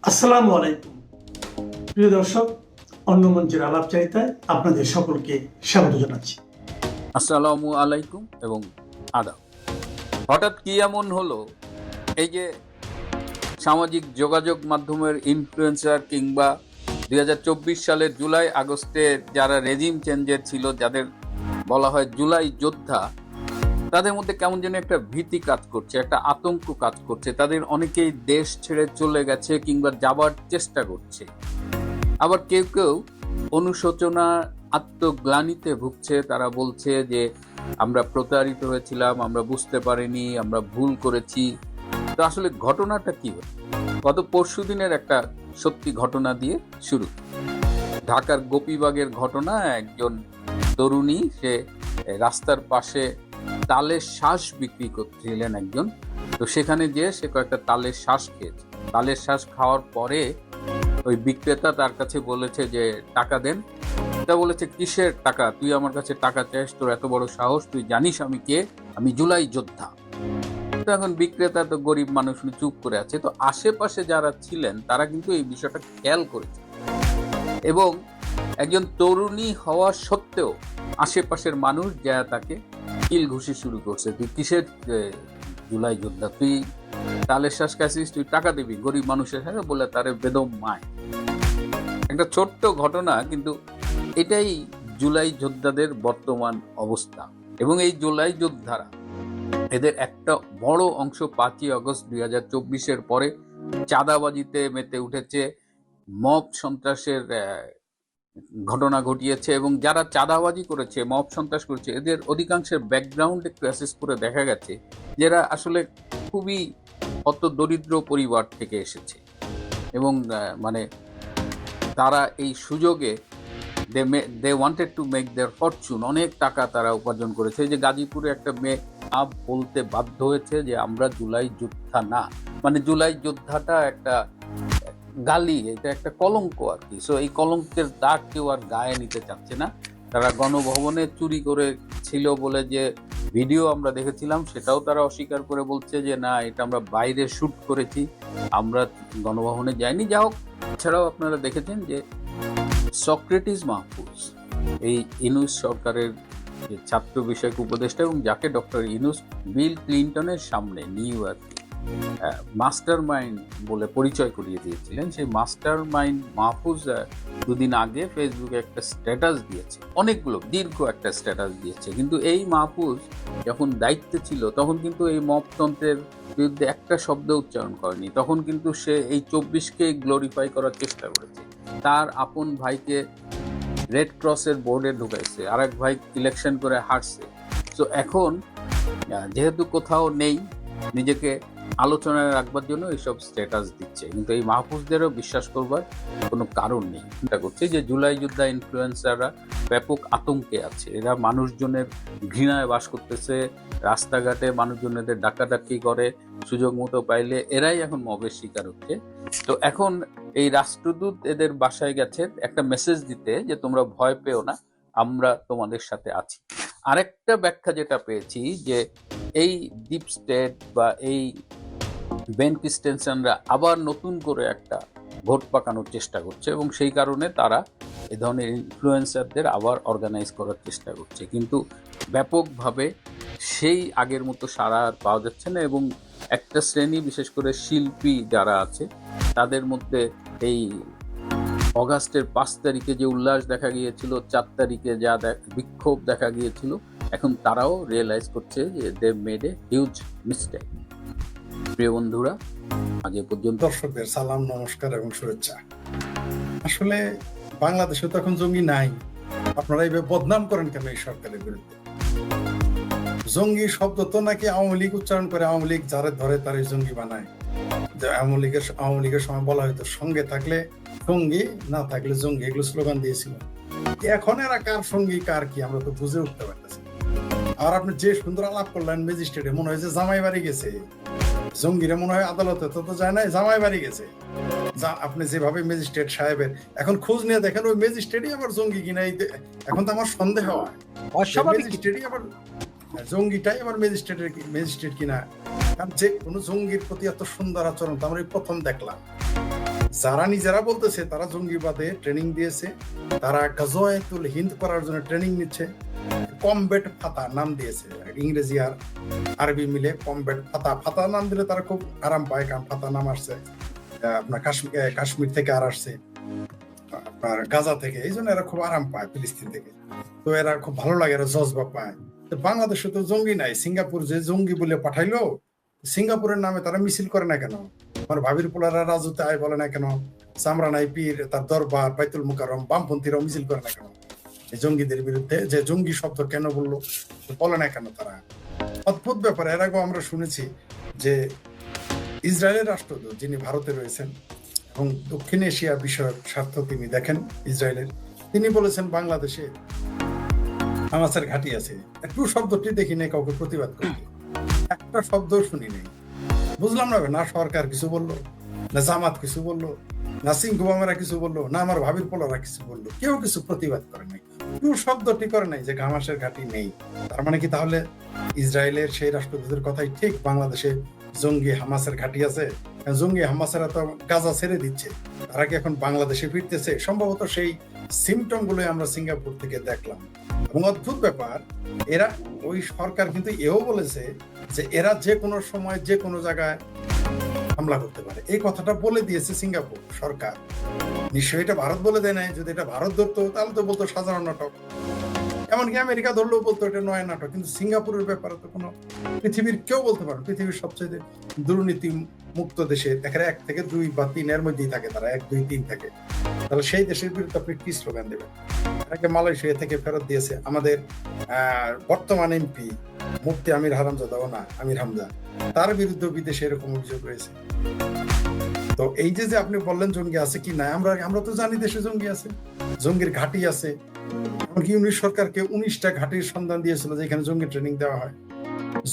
আসসালামু আলাইকুম প্রিয় দর্শক, অন্য মঞ্চের আলাপচারিতায় আপনাদের সকলকে স্বাগত জানাচ্ছি। আসসালামু আলাইকুম এবং আদাব। হঠাৎ কি এমন হলো, এই যে সামাজিক যোগাযোগ মাধ্যমের ইনফ্লুয়েন্সার কিংবা 2024 সালের জুলাই আগস্টে যারা রেজিম চেঞ্জের ছিল, যাদের বলা হয় জুলাই যোদ্ধা, তাদের মধ্যে কেমন যেন একটা ভীতি কাজ করছে, একটা আতঙ্ক কাজ করছে। তাদের অনেকেই দেশ ছেড়ে চলে গেছে কিংবা যাবার চেষ্টা করছে। আবার কেউ কেউ অনুশোচনা, আত্মগ্লানিতে ভুগছে। তারা বলছে যে আমরা প্রতারিত হয়েছিলাম, আমরা বুঝতে পারিনি, আমরা ভুল করেছি। তো আসলে ঘটনাটা কি হলো? গত পরশুদিনের একটা সত্যি ঘটনা দিয়ে শুরু। ঢাকার গোপীবাগের ঘটনা। একজন তরুণী, সে রাস্তার পাশে তালের শ্বাস বিক্রি করছিলেন একজন। তো সেখানে গিয়ে সে কয়েকটা তালের শ্বাস খেয়েছে। তালের শ্বাস খাওয়ার পরে ওই বিক্রেতা তার কাছে বলেছে যে টাকা দেন। তা বলেছে, কিসের টাকা? তুই আমার কাছে টাকা চাস? তোর এত বড় সাহস? তুই জানিস আমি কে? আমি জুলাই যোদ্ধা। তো এখন বিক্রেতা তো গরিব মানুষ, চুপ করে আছে। তো আশেপাশে যারা ছিলেন তারা কিন্তু এই বিষয়টা খেয়াল করেছে এবং একজন তরুণী হওয়া সত্ত্বেও আশেপাশের মানুষ যা তাকে কিল ঘুষি শুরু করছে। তুই কিসের জুলাই যোদ্ধা? তুই তালের শ্বাস খাইছিস, তুই টাকা দিবি? গরিব মানুষের সাথে বলে তারে বেদম মায়। একটা ছোট্ট ঘটনা, কিন্তু এটাই জুলাই যোদ্ধাদের বর্তমান অবস্থা। এবং এই জুলাই যোদ্ধারা, এদের একটা বড় অংশ 5ই আগস্ট 2024-এর পরে চাঁদাবাজিতে মেতে উঠেছে, মব সন্ত্রাসের ঘটনা ঘটিয়েছে। এবং যারা চাঁদাবাজি করেছে, মব সন্ত্রাস করেছে, এদের অধিকাংশের ব্যাকগ্রাউন্ড একটু অ্যাসেস করে দেখা গেছে যারা আসলে খুবই অত দরিদ্র পরিবার থেকে এসেছে। এবং মানে তারা এই সুযোগে they wanted to make their fortune. অনেক টাকা তারা উপার্জন করেছে। এই যে গাজীপুরে একটা মেয়ে বলতে বাধ্য হয়েছে যে আমরা জুলাই যোদ্ধা না। মানে জুলাই যোদ্ধাটা একটা গালি, এটা একটা কলঙ্ক আর কি। সো এই কলঙ্কের দাগ কেউ আর গায়ে নিতে চাচ্ছে না। তারা গণভবনে চুরি করে ছিল বলে যে ভিডিও আমরা দেখেছিলাম, সেটাও তারা অস্বীকার করে বলছে যে না, এটা আমরা বাইরে শুট করেছি, আমরা গণভবনে যাইনি। যা হোক, এছাড়াও আপনারা দেখেছেন যে সক্রেটিস মাহফুজ, এই ইউনূস সরকারের ছাত্র বিষয়ক উপদেষ্টা, এবং যাকে ডক্টর ইউনূস বিল ক্লিনটনের সামনে নিউ ইয়র্কে মাস্টার মাইন্ড বলে পরিচয় করিয়ে দিয়েছিলেন, সেই মাস্টার মাইন্ড মাহফুজ দুদিন আগে ফেসবুকে একটা স্ট্যাটাস দিয়েছে, অনেকগুলো দীর্ঘ একটা স্ট্যাটাস দিয়েছে। কিন্তু এই মাহফুজ যখন দায়িত্বে ছিল তখন কিন্তু এই মপতন্ত্রের বিরুদ্ধে একটা শব্দ উচ্চারণ করেনি। তখন কিন্তু সে এই 24কে গ্লোরিফাই করার চেষ্টা করেছে। তার আপন ভাইকে রেড ক্রসের বোর্ডে ঢুকাইছে, আরেক ভাই ইলেকশন করে হারছে। তো এখন যেহেতু কোথাও নেই, নিজেকে আলোচনায় রাখবার জন্য এইসব স্ট্যাটাস দিচ্ছে। কিন্তু এই মাহফুজদেরও বিশ্বাস করবার কোনো কারণ নেই। চিন্তা করছে যে জুলাই যোদ্ধা ইনফ্লুয়েন্সাররা ব্যাপক আতঙ্কে আছে। এরা মানুষজনের ঘৃণায় বাস করতেছে, রাস্তাঘাটে মানুষজনেদের ডাকাডাকি করে, সুযোগ মতো পাইলে এরাই এখন মবের শিকার হচ্ছে। তো এখন এই রাষ্ট্রদূত এদের বাসায় গেছে একটা মেসেজ দিতে যে তোমরা ভয় পেও না, আমরা তোমাদের সাথে আছি। আরেকটা ব্যাখ্যা যেটা পেয়েছি যে এই ডিপ স্টেট বা এই বেন ক্রিস্টেনসেনরা আবার নতুন করে একটা ভোট পাকানোর চেষ্টা করছে এবং সেই কারণে তারা এ ধরনের ইনফ্লুয়েন্সারদের আবার অর্গানাইজ করার চেষ্টা করছে। কিন্তু ব্যাপকভাবে সেই আগের মতো সাড়া আর পাওয়া যাচ্ছে না। এবং একটা শ্রেণী, বিশেষ করে শিল্পী যারা আছে, তাদের মধ্যে এই অগাস্টের 5 তারিখে যে উল্লাস দেখা গিয়েছিল, 4 তারিখে যা বিক্ষোভ দেখা গিয়েছিল, এখন তারাও রিয়েলাইজ করছে যে they made a huge mistake. প্রিয় বন্ধুরা, আজ এ পর্যন্ত। দর্শকদের সালাম, নমস্কার এবং শুভেচ্ছা। আসলে বাংলাদেশে তো এখন জঙ্গি নাই। আপনারা এইভাবে বদনাম করেন কেন এই সরকারের বিরুদ্ধে? জঙ্গি শব্দ তো নাকি আওয়ামী লীগ উচ্চারণ করে, আওয়ামী লীগ যারা ধরে তারই জঙ্গি বানায়। যে আওয়ামী লীগের সময় বলা হয়তো সঙ্গে থাকলে সঙ্গী, না থাকলে জঙ্গি, এগুলো স্লোগান দিয়েছিল। এখন এরা কার সঙ্গী কার কি আমরা তো বুঝে উঠতে পারতেছি। আর আপনি যে সুন্দর আলাপ করলেন ম্যাজিস্ট্রেটে, মনে হয় যে জামাই বাড়ি গেছে। জঙ্গিরা মনে হয় আদালতে তো যায় নাই, জামাই বাড়ি গেছে। যা আপনি যেভাবে ম্যাজিস্ট্রেট সাহেবের এখন খোঁজ নিয়ে দেখেন, ওই ম্যাজিস্ট্রেটই আবার জঙ্গি কিনা। এখন তো আমার সন্দেহ হয় ম্যাজিস্ট্রেটই আবার জঙ্গিটাই আবার ম্যাজিস্ট্রেট কিনা। কারণ যে কোনো জঙ্গির প্রতি এত সুন্দর আচরণ তো আমরা প্রথম দেখলাম। যারা নিজেরা বলতেছে তারা জঙ্গিবাদে ট্রেনিং দিয়েছে, তারা গাজওয়াতুল হিন্দ করার জন্য ট্রেনিং নিচ্ছে। কমব্যাট ফাতা নাম দিয়েছে, ইংরেজি আর আরবি মিলে কমব্যাট ফাতা। ফাতা নাম দিলে তারা খুব আরাম পায়, কারণ ফাতা নাম আসছে আপনার কাশ্মীর থেকে আর আসছে আপনার গাজা থেকে, এই জন্য এরা খুব আরাম পায় ফিলিস্তিন থেকে। তো এরা খুব ভালো লাগে, এরা জজবা পায়। তো বাংলাদেশে তো জঙ্গি নাই। সিঙ্গাপুর যে জঙ্গি বলে পাঠাইলো, সিঙ্গাপুরের নামে তারা মিছিল করে না কেন? আমার ভাবির পোলারা রাজুতে আয় বলে না কেন? চামড়া নাই পীর, তার দরবার, বাইতুল মুকাররম, বামপন্থীরাও মিছিল করে না কেন এই জঙ্গিদের বিরুদ্ধে? যে জঙ্গি শব্দ কেন বললো বলে না কেন তারা? অদ্ভুত ব্যাপার। এর আগেও আমরা শুনেছি যে ইসরায়েলের রাষ্ট্রদূত, যিনি ভারতে রয়েছেন এবং দক্ষিণ এশিয়া বিষয়ক স্বার্থ তিনি দেখেন ইসরায়েলের, তিনি বলেছেন বাংলাদেশে হামাসের ঘাঁটি আছে। একটু শব্দটি দেখি নেই কাউকে প্রতিবাদ করতে, একটা শব্দ শুনি নেই। বুঝলাম না, না সরকার কিছু বললো, না জামাত কিছু বললো, না সিংহ বামেরা কিছু বললো, না আমার ভাবির পোলারা কিছু বললো, কেউ কিছু প্রতিবাদ করে নাই। কেউ শব্দটি করে নাই যে হামাসের ঘাঁটি নেই। তার মানে কি তাহলে ইসরায়েলের সেই রাষ্ট্রদূতের কথাই ঠিক, বাংলাদেশে জঙ্গি হামাসের ঘাঁটি আছে? জঙ্গি হামাসেরা তো গাজা ছেড়ে দিচ্ছে, তারা কি এখন বাংলাদেশে ফিরতেছে? সম্ভবত সেই সিমটম গুলোই আমরা সিঙ্গাপুর থেকে দেখলাম। এবং অদ্ভুত ব্যাপার, এরা ওই সরকার কিন্তু এও বলেছে যে এরা যে কোনো সময় যে কোনো জায়গায় হামলা করতে পারে। এই কথাটা বলে দিয়েছে সিঙ্গাপুর সরকার। নিশ্চয়ই এটা ভারত বলে দেয় নাই। যদি এটা ভারত ধরতো তাহলে তো বলতো সাধারণ নাটক, এমনকি আমেরিকা ধরলেও বলতো এটা নয় নাটক। কিন্তু সিঙ্গাপুরের ব্যাপারে তো কোনো পৃথিবীর কেউ বলতে পারে, পৃথিবীর সবচেয়ে দুর্নীতি মুক্ত দেশের এখানে 1 থেকে 2 বা 3 এর মধ্যেই থাকে তারা, 1, 2, 3 থাকে। তাহলে সেই দেশের বিরুদ্ধে আপনি কি স্লোগান দেবেন? এটাকে মালয়েশিয়া থেকে ফেরত দিয়েছে আমাদের বর্তমান এমপি মুফতি আমির হারামজাদা, ও না আমির হামজা, তার বিরুদ্ধে বিদেশে এরকম অভিযোগ রয়েছে। তো এই যে আপনি বললেন জঙ্গি আছে কি না, আমরা তো জানি দেশে জঙ্গি আছে, জঙ্গির ঘাঁটি আছে। এমনকি ইউনিশ সরকারকে 19টা ঘাঁটির সন্ধান দিয়েছিল যেখানে জঙ্গি ট্রেনিং দেওয়া হয়।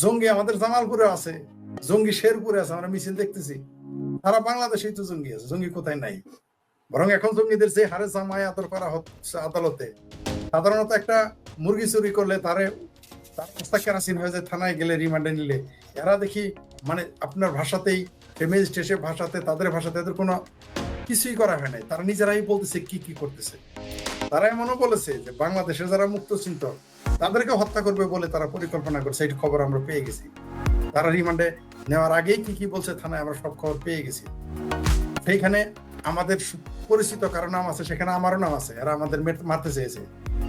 জঙ্গি আমাদের জামালপুরে আছে, জঙ্গি শেরপুরে আছে, আমরা মিছিল দেখতেছি। সারা বাংলাদেশেই তো জঙ্গি আছে, জঙ্গি কোথায় নাই? বরং এখন জঙ্গিদের যে হারে জামায় আদর করা হচ্ছে আদালতে, সাধারণত একটা মুরগি চুরি করলে তার অবস্থা কেরাসিন হয়ে যায়, থানায় গেলে রিমান্ডে নিলে। এরা দেখি মানে আপনার ভাষাতেই, ম্যাজিস্ট্রেটের ভাষাতে, তাদের ভাষাতে এদের কোনো কিছুই করা হয় নাই। তারা নিজেরাই বলতেছে কি কি করতেছে। তারা এমনও বলেছে যে বাংলাদেশের যারা মুক্ত চিন্তক তাদেরকে হত্যা করবে বলে তারা পরিকল্পনা করছে। এই খবর আমরা পেয়ে গেছি। তারা রিমান্ডে নেওয়ার আগেই কি কি বলছে থানায় আমরা সব খবর পেয়ে গেছি। সেইখানে আমাদের পরিচিত কারো নাম আছে, সেখানে আমারও নাম আছে। এরা আমাদের মারতে চেয়েছে,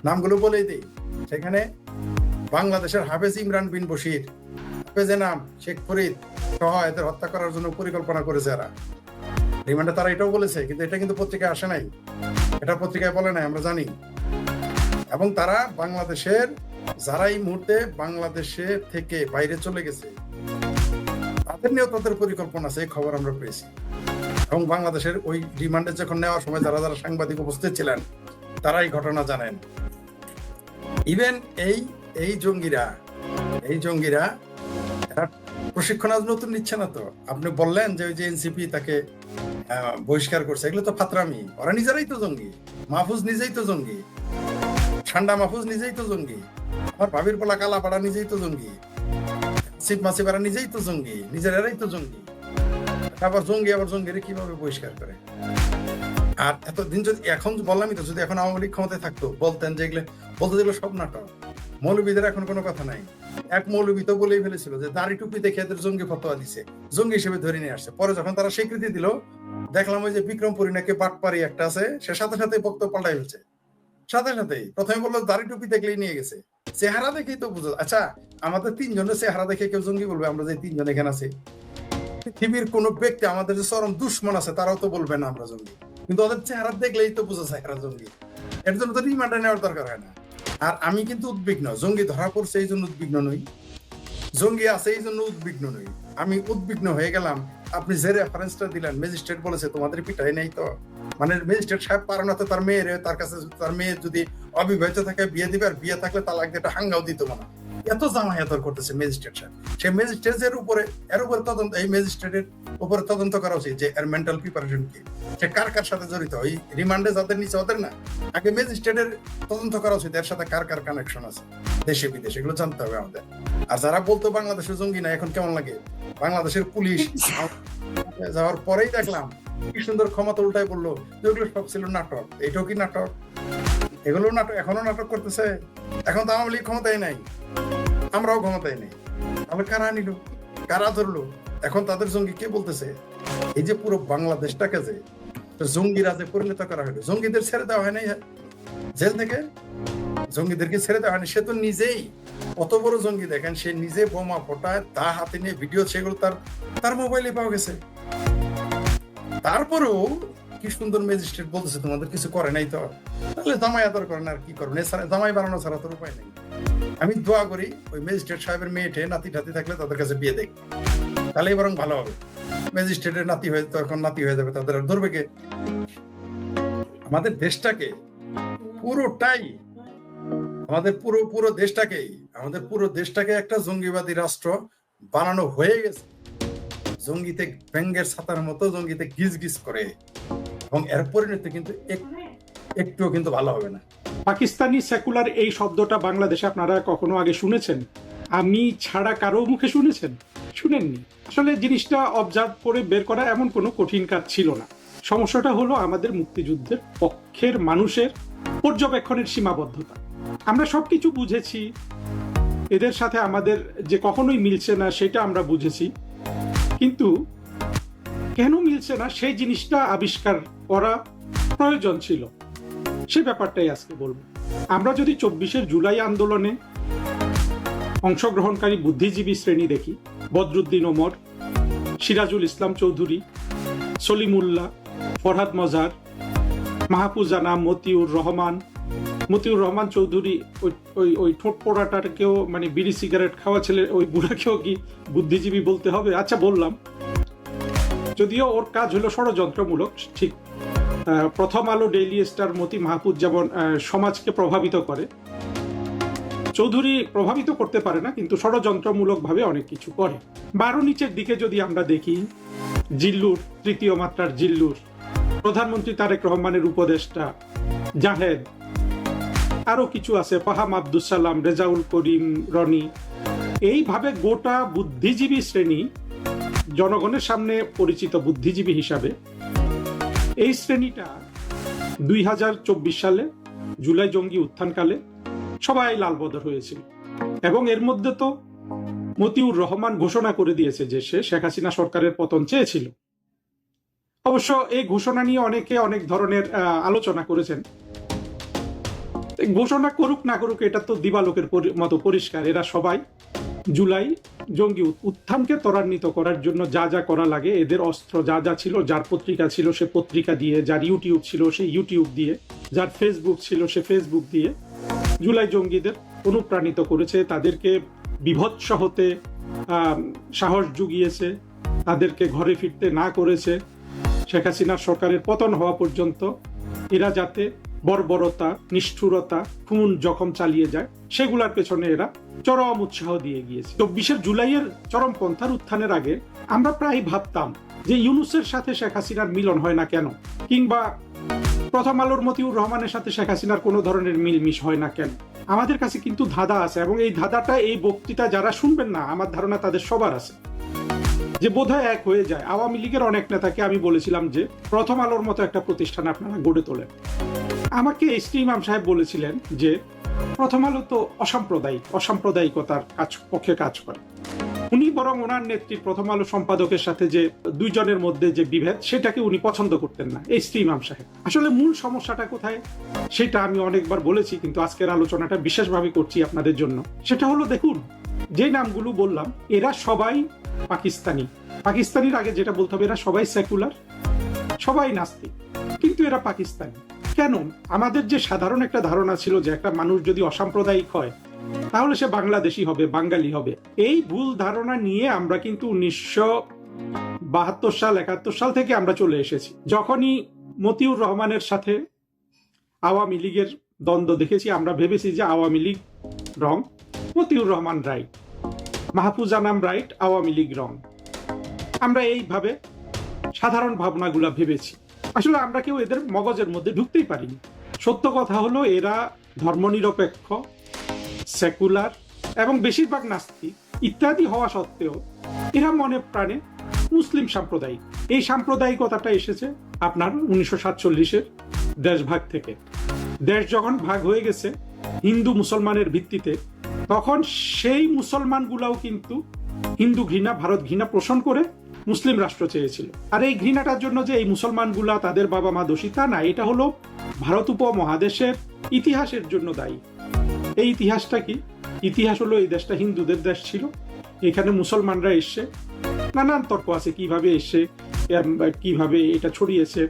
নামগুলো বলেই দেই। সেখানে বাংলাদেশের হাফেজ ইমরান বিন বশির, হাফেজের নাম শেখ ফরিদ সহ এদের হত্যা করার জন্য পরিকল্পনা করেছে এরা। রিমান্ডে তারা এটাও বলেছে, কিন্তু এটা কিন্তু পত্রিকায় আসে নাই, এটা পত্রিকায় বলে নাই, আমরা জানি। এবং তারা বাংলাদেশের যারা এই মুহূর্তে বাংলাদেশে থেকে বাইরে চলে গেছে তাদের নিয়েও তাদের পরিকল্পনা আছে, এই খবর আমরা পেয়েছি। এবং বাংলাদেশের ওই রিমান্ডে যখন নেওয়ার সময় যারা যারা সাংবাদিক উপস্থিত ছিলেন তারা এই ঘটনা জানেন। ইভেন এই জঙ্গিরা প্রশিক্ষণ আজ নতুন নিচ্ছে না। তো আপনি বললেন যে ওই যে এনসিপি তাকে বহিষ্কার করছে, এগুলো তো ফাতরামি। ওরা নিজেরাই তো জঙ্গি। মাহফুজ নিজেই তো জঙ্গি, ঠান্ডা মাহফুজ নিজেই তো জঙ্গি, আমার ভাবির পোলা কালাপাড়া নিজেই তো জঙ্গি, মাসিপাড়া নিজেই তো জঙ্গি, নিজেরাই তো জঙ্গি। আবার জঙ্গিরে কিভাবে বহিষ্কার করে? আর এতদিন যদি এখন বললামই তো, যদি এখন আওয়ামী লীগ ক্ষমতায় থাকতো বলতেন যে এগুলো সব নাটক। মৌলবীদের এখন কোনো কথা নাই। এক মৌলবী তো বলেই ফেলেছিল যে দাড়ি টুপি দেখে এদের জঙ্গি ফতোয়া দিছে, জঙ্গি হিসেবে ধরে নিয়ে আসছে। পরে যখন তারা স্বীকৃতি দিল, দেখলাম ওই যে বিক্রমপুরী নাকি বাটপাড়ি একটা আছে, সে সাথে সাথে বক্তব্য পাল্টাই ফেলছে। সাথে সাথেই প্রথমে বললো দাড়ি টুপি দেখলেই নিয়ে গেছে, চেহারা দেখেই তো বুঝো। আচ্ছা, আমাদের 3 জনের চেহারা দেখে কেউ জঙ্গি বলবে? আমরা যে 3 জন এখানে আছি, পৃথিবীর কোন ব্যক্তি, আমাদের যে চরম দুশ্মন আছে তারাও তো বলবে না আমরা জঙ্গি, কিন্তু ওদের চেহারা দেখলেই তো বোঝা যায় এরা জঙ্গি। এর জন্য তো রিমান্ডে নেওয়ার দরকার হয় না। আর আমি কিন্তু উদ্বিগ্ন, জঙ্গি ধরা পড়ছে এই জন্য উদ্বিগ্ন নই, জঙ্গি আছে এই জন্য উদ্বিগ্ন নই। আমি উদ্বিগ্ন হয়ে গেলাম আপনি যে রেফারেন্সটা দিলেন, ম্যাজিস্ট্রেট বলেছে তোমাদের পিটাই নেই তো, মানে ম্যাজিস্ট্রেট সাহেব পারে না তো তার মেয়ের, তার কাছে তার মেয়ে যদি অবিবাহিত থাকে বিয়ে দিবে, আর বিয়ে থাকলে তালাক দিয়ে একটা হাঙ্গাও দিত না। এত জামায়াতর করতেছে ম্যাজিস্ট্রেট সাহেব। সেই ম্যাজিস্ট্রেটের উপরে তদন্ত, এই ম্যাজিস্ট্রেটের উপরে তদন্ত করা উচিত যে এর মেন্টাল প্রিপারেশন কি, সে কার সাথে জড়িত। ওই রিমান্ডে যাদের নিচে ওদের না, আগে ম্যাজিস্ট্রেটের তদন্ত করা উচিত এর সাথে কার কানেকশন আছে দেশে বিদেশে, এগুলো জানতে হবে আমাদের। আর যারা বলতো বাংলাদেশের জঙ্গি না, এখন কেমন লাগে? বাংলাদেশের পুলিশ যাওয়ার পরেই দেখলাম কি সুন্দর ক্ষমতা উল্টায় বললো যেগুলো সব ছিল নাটক। এটাও কি নাটক? এগুলো নাটক, এখনো নাটক করতেছে। এখন তো আওয়ামী লীগ ক্ষমতায় নাই, আমরাও ক্ষমতায় নেই, তাহলে কারা নিল, কারা ধরলো? এখন তাদের জঙ্গি কে বলতেছে? এই যে পুরো বাংলাদেশটাকে যে জঙ্গি রাজে পরিণত করা হলো, জঙ্গিদের ছেড়ে দেওয়া হয় নাই জেল থেকে, জঙ্গিদেরকে ছেড়ে দেওয়া হয়নি। সে তো নিজেই অত বড় জঙ্গি, দেখেন সে নিজে বোমা ফোটায়, তা হাতে নিয়ে ভিডিও, সেগুলো তার মোবাইলে পাওয়া গেছে। তারপরেও কি সুন্দর ম্যাজিস্ট্রেট বলতেছে তোমাদের কিছু করে নাই, তো তাহলে জামাই আদর করেন আর কি করবেন, এছাড়া জামাই বানানো ছাড়া তোর উপায় নেই। আমি দোয়া করি ওই ম্যাজিস্ট্রেট সাহেবের মেয়েটে নাতি টাতি থাকলে তাদের কাছে বিয়ে দেখ, তাহলেই বরং ভালো হবে। ম্যাজিস্ট্রেটের নাতি হয়ে তখন নাতি হয়ে যাবে, তাদের আর ধরবে কে? আমাদের দেশটাকে পুরোটাই, আমাদের পুরো দেশটাকে একটা জঙ্গিবাদী রাষ্ট্র বানানো হয়ে গেছে। জঙ্গিতে ব্যাঙ্গের ছাতার মতো জঙ্গিতে গিজ গিজ করে, এবং এর পরিণতি কিন্তু একটুও কিন্তু ভালো হবে না। পাকিস্তানি সেকুলার এই শব্দটা বাংলাদেশে আপনারা কখনো আগে শুনেছেন? আমি ছাড়া কারো মুখে শুনেছেন? শুনেননি। আসলে জিনিসটা অবজার্ভ করে বের করা এমন কোনো কঠিন কাজ ছিল না। সমস্যাটা হলো আমাদের মুক্তিযুদ্ধের পক্ষের মানুষের পর্যবেক্ষণের সীমাবদ্ধতা। আমরা সবকিছু বুঝেছি, এদের সাথে আমাদের যে কখনোই মিলছে না সেটা আমরা বুঝেছি, কিন্তু কেন মিলছে না সেই জিনিসটা আবিষ্কার করা প্রয়োজন ছিল। সে ব্যাপারটাই আজকে বলবো। আমরা যদি 24শে জুলাই আন্দোলনে অংশগ্রহণকারী বুদ্ধিজীবী শ্রেণী দেখি, বদরুদ্দিন ওমর, সিরাজুল ইসলাম চৌধুরী, সলিমুল্লাহ, ফরহাদ মজার, মাহফুজানা, মতিউর রহমান চৌধুরী, ওই ঠোঁট পোড়াটাকেও মানে বিড়ি সিগারেট খাওয়া ছেলে ওই বুড়াকেও কি বুদ্ধিজীবী বলতে হবে? আচ্ছা বললাম, যদিও ওর কাজ হলো ষড়যন্ত্রমূলক, ঠিক। প্রথম আলো, ডেইলি স্টার, মতি মাহফুজ যেমন সমাজকে প্রভাবিত করে, চৌধুরী প্রভাবিত করতে পারে না, কিন্তু ষড়যন্ত্রমূলকভাবে অনেক কিছু করে। 12 নিচের দিকে যদি আমরা দেখি, জিল্লুর, তৃতীয় মাত্রার জিল্লুর, প্রধানমন্ত্রী তারেক রহমানের উপদেষ্টা জাহেদ, আরো কিছু আছে, ফাহাম আব্দুল সালাম, রেজাউল করিম, রনি, এইভাবে গোটা বুদ্ধিজীবী শ্রেণী, জনগণের সামনে পরিচিত বুদ্ধিজীবী হিসাবে এই শ্রেণীটা 2024 সালে জুলাই জঙ্গি উত্থানকালে সবাই লালবদর হয়েছিল। এবং এর মধ্যে তো মতিউর রহমান ঘোষণা করে দিয়েছে যে সে শেখ হাসিনা সরকারের পতন চেয়েছিল। অবশ্য এই ঘোষণা নিয়ে অনেকে অনেক ধরনের আলোচনা করেছেন। ঘোষণা করুক না করুক, এটা তো দিবালোকের মতো পরিষ্কার, এরা সবাই জুলাই জঙ্গি উত্থানকে ত্বরান্বিত করার জন্য যা যা করা লাগে, এদের অস্ত্র যা যা ছিল, যার পত্রিকা ছিল সে পত্রিকা দিয়ে, যার ইউটিউব ছিল সে ইউটিউব দিয়ে, যার ফেসবুক ছিল সে ফেসবুক দিয়ে জুলাই জঙ্গিদের অনুপ্রাণিত করেছে, তাদেরকে বিভৎস হতে সাহস জুগিয়েছে, তাদেরকে ঘরে ফিরতে না করেছে। শেখ হাসিনার সরকারের পতন হওয়া পর্যন্ত এরা যাতে বর্বরতা, নিষ্ঠুরতা, খুন জখম চালিয়ে যায়, সেগুলার পেছনে এরা চরম উৎসাহ দিয়ে গিয়েছে। 24শে জুলাইয়ের চরমপন্থার উত্থানের আগে আমরা প্রায় ভাবতাম যে ইউনূসের সাথে শেখ হাসিনার মিলন হয় না কেন, কিংবা প্রথম আলোর মতিউর রহমানের সাথে শেখ হাসিনার কোনো ধরনের মিলমিশ হয় না কেন। আমাদের কাছে কিন্তু ধাঁধা আছে, এবং এই ধাঁধাটা এই বক্তৃতা যারা শুনবেন না, আমার ধারণা তাদের সবার আছে, যে বোধহয় এক হয়ে যায়। আওয়ামী লীগের অনেক নেতাকে আমি বলেছিলাম যে প্রথম আলোর মতো একটা প্রতিষ্ঠান আপনারা গড়ে তোলেন। আমাকে এসটি ইমাম সাহেব বলেছিলেন যে প্রথম আলো তো অসাম্প্রদায়িকতার পক্ষে কাজ করে। উনি বরং ওনার নেত্রী প্রথম আলো সম্পাদকের সাথে যে দুইজনের মধ্যে যে বিভেদ, সেটাকে উনি পছন্দ করতেন না, এসটি ইমাম সাহেব। আসলে মূল সমস্যাটা কোথায় সেটা আমি অনেকবার বলেছি, কিন্তু আজকের আলোচনাটা বিশেষভাবে করছি আপনাদের জন্য। সেটা হলো, দেখুন যে নামগুলো বললাম এরা সবাই পাকিস্তানির আগে যেটা বলতে হবে, এরা সবাই সেকুলার, সবাই নাস্তিক, কিন্তু এরা পাকিস্তানি কেন? আমাদের যে সাধারণ একটা ধারণা ছিল যে একটা মানুষ যদি অসাম্প্রদায়িক হয় তাহলে সে বাংলাদেশি হবে, বাঙালি হবে। এই ভুল ধারণা নিয়ে আমরা কিন্তু 1972 সাল 71 সাল থেকে আমরা চলে এসেছি। যখনই মতিউর রহমানের সাথে আওয়ামী লীগের দ্বন্দ্ব দেখেছি, আমরা ভেবেছি যে আওয়ামী লীগ রং, মতিউর রহমান রাইট, মাহফুজানাম রাইট, আওয়ামী লীগ রং। আমরা এইভাবে সাধারণ ভাবনাগুলা ভেবেছি। আসলে আমরা কেউ এদের মগজের মধ্যে ঢুকতেই পারিনি। সত্য কথা হলো এরা ধর্মনিরপেক্ষ, সেকুলার এবং বেশিরভাগ নাস্তিক ইত্যাদি হওয়া সত্ত্বেও এরা মনে প্রাণে মুসলিম সাম্প্রদায়িক। এই সাম্প্রদায়িকতাটা এসেছে আপনার 1947-এর দেশভাগ থেকে। দেশ যখন ভাগ হয়ে গেছে হিন্দু মুসলমানের ভিত্তিতে, তখন সেই মুসলমানগুলাও কিন্তু হিন্দু ঘৃণা, ভারত ঘৃণা পোষণ করে মুসলিম রাষ্ট্র চেয়েছিল। আর এই ঘৃণাটার জন্য যে এই মুসলমানগুলা তাদের বাবা মা দোষী তা না, এটা হলো ভারত উপমহাদেশের ইতিহাসের জন্য দায়ী। এই ইতিহাসটা কি? ইতিহাস হলো এই দেশটা হিন্দুদের দেশ ছিল, এখানে মুসলমানরা এসছে, নানান তর্ক আছে কিভাবে এসছে, কিভাবে এটা ছড়িয়েছে,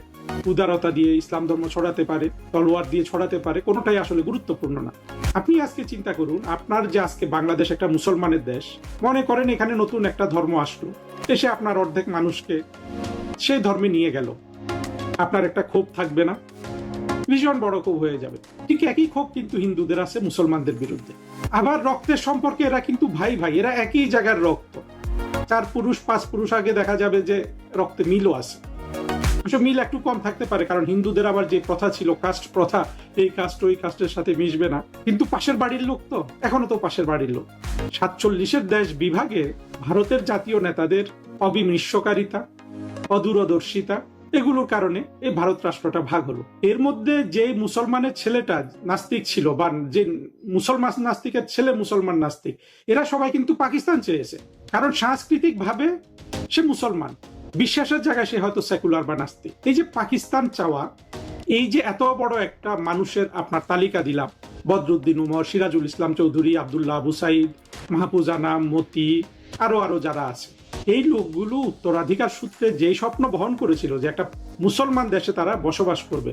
উদারতা দিয়ে ইসলাম ধর্ম ছড়াতে পারে, তলোয়ার দিয়ে ছড়াতে পারে, কোনোটাই আসলে গুরুত্বপূর্ণ না। আপনি আজকে চিন্তা করুন, আপনার যে আজকে বাংলাদেশ একটা মুসলমানের দেশ, মনে করেন এখানে নতুন একটা ধর্ম আসলো, এসে আপনার অর্ধেক মানুষকে সেই ধর্মে নিয়ে গেল, আপনার একটা ক্ষোভ থাকবে না? ভীষণ বড় ক্ষোভ হয়ে যাবে। ঠিক একই ক্ষোভ কিন্তু হিন্দুদের আছে মুসলমানদের বিরুদ্ধে। আবার রক্তের সম্পর্কে এরা কিন্তু ভাই ভাই, এরা একই জায়গার রক্ত, 4 পুরুষ 5 পুরুষ আগে দেখা যাবে যে রক্তে মিলও আছে। মিল একটু কম থাকতে পারে, কারণ হিন্দুদের আবার যে প্রথা ছিল, কাস্ট প্রথা, এই কাস্ট ওই কাস্টের সাথে মিশবে না, কিন্তু পাশের বাড়ির লোক তো, এখনো তো পাশের বাড়ির লোক। 47-এর দেশ বিভাগে ভারতের জাতীয় নেতাদের অবিমৃষ্যকারিতা, অদূরদর্শিতা, এগুলোর কারণে এই ভারত রাষ্ট্রটা ভাগ হলো। এর মধ্যে যে মুসলমানের ছেলেটা নাস্তিক ছিল, বা যে মুসলমান নাস্তিকের ছেলে মুসলমান নাস্তিক, এরা সবাই কিন্তু পাকিস্তান চেয়েছে, কারণ সাংস্কৃতিক ভাবে সে মুসলমান, বিশ্বাসের জায়গায় সে হয়তো সেকুলার বা নাস্তিক। এই যে পাকিস্তান চাওয়া, এই যে এত বড় একটা মানুষের আপনার তালিকা দিলাম, বদরুদ্দিন উমর, সিরাজুল ইসলাম চৌধুরী, আব্দুল্লাহ আবু সাইদ, মাহফুজ আনাম, মতি, আরো যারা আছে, এই লোকগুলো উত্তরাধিকার সূত্রে যেই স্বপ্ন বহন করেছিল যে একটা মুসলমান দেশে তারা বসবাস করবে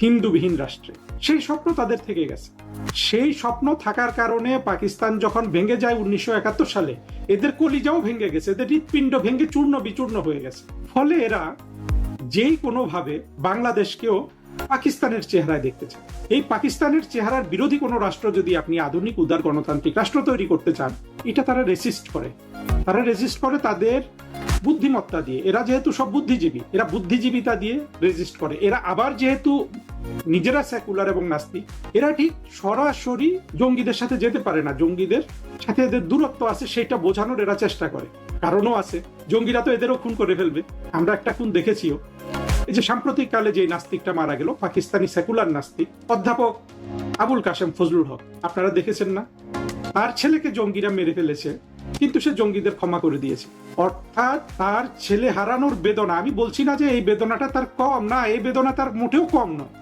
হিন্দুবিহীন রাষ্ট্রে, সেই স্বপ্ন তাদের থেকে গেছে। সেই স্বপ্ন থাকার কারণে পাকিস্তান যখন ভেঙে যায় 1971 সালে, এদের কলিজাও ভেঙে গেছে, এদের হৃৎপিণ্ড ভেঙে চূর্ণ বিচূর্ণ হয়ে গেছে। ফলে এরা যেই কোনোভাবে বাংলাদেশকেও পাকিস্তানের চেহারায় দেখতে চায়। এই পাকিস্তানের চেহারার বিরোধী কোনো রাষ্ট্র যদি আপনি আধুনিক উদার গণতান্ত্রিক রাষ্ট্র তৈরি করতে চান, এটা তারা রেসিস্ট করে। তারা রেজিস্ট করে তাদের বুদ্ধিমত্তা দিয়ে। এরা যেহেতু সব বুদ্ধিজীবী, এরা বুদ্ধিজীবিতা দিয়ে রেজিস্ট করে। এরা আবার যেহেতু নিজেরা সেকুলার এবং নাস্তিক, এরা ঠিক সরাসরি জঙ্গিদের সাথে যেতে পারে না, জঙ্গিদের সাথে এদের দূরত্ব আছে সেটা বোঝানোর এরা চেষ্টা করে। কারণও আছে, জঙ্গিরা তো এদেরও খুন করে ফেলবে। আমরা একটা খুন দেখেছিও, এই যে সাম্প্রতিক কালে যে নাস্তিকটা মারা গেল, পাকিস্তানি সেকুলার নাস্তিক অধ্যাপক আবুল কাশেম ফজলুল হক, আপনারা দেখেছেন না? তার ছেলেকে জঙ্গিরা মেরে ফেলেছে, কিন্তু সে জঙ্গিদের ক্ষমা করে দিয়েছে। অর্থাৎ তার ছেলে হারানোর বেদনা, আমি বলছি না যে এই বেদনাটা তার কম না, এই বেদনা তার মোটেও কম নয়,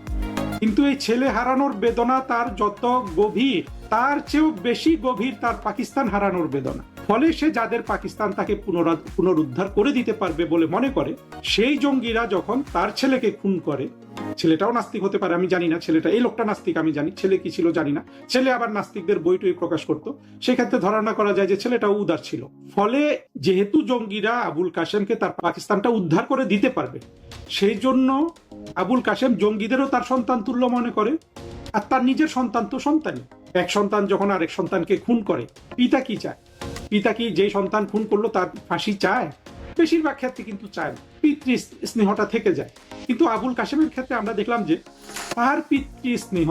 কিন্তু এই ছেলে হারানোর বেদনা তার যত গভীর, তার চেয়েও বেশি গভীর তার পাকিস্তান হারানোর বেদনা। ফলে সে যাদের পাকিস্তান তাকে পুনরুদ্ধার করে দিতে পারবে বলে মনে করে, সেই জঙ্গিরা যখন তার ছেলেকে খুন করে, ছেলেটাও নাস্তিক হতে পারে, আমি জানি না ছেলেটা, এই লোকটা নাস্তিক আমি জানি, ছেলে কি ছিল জানি না, ছেলে আবার নাস্তিকদের বইটই প্রকাশ করতো, সেক্ষেত্রে ধারণা করা যায় যে ছেলেটাও উদার ছিল। ফলে যেহেতু জঙ্গিরা আবুল কাশেমকে তার পাকিস্তানটা উদ্ধার করে দিতে পারবে, সেই জন্য আবুল কাশেম জঙ্গিদেরও তার সন্তান তুল্য মনে করে, আর তার নিজের সন্তান তো সন্তানই। এক সন্তান যখন আরেক সন্তানকে খুন করে, পিতা কি চায়? পিতা কি যেই সন্তান খুন করলো তার ফাঁসি চায়? বেশিরভাগ ক্ষেত্রে কিন্তু চায়, পিতৃ স্নেহটা থেকে যায়। কিন্তু আবুল কাশেমের ক্ষেত্রে আমরা দেখলাম যে তার পিতৃ স্নেহ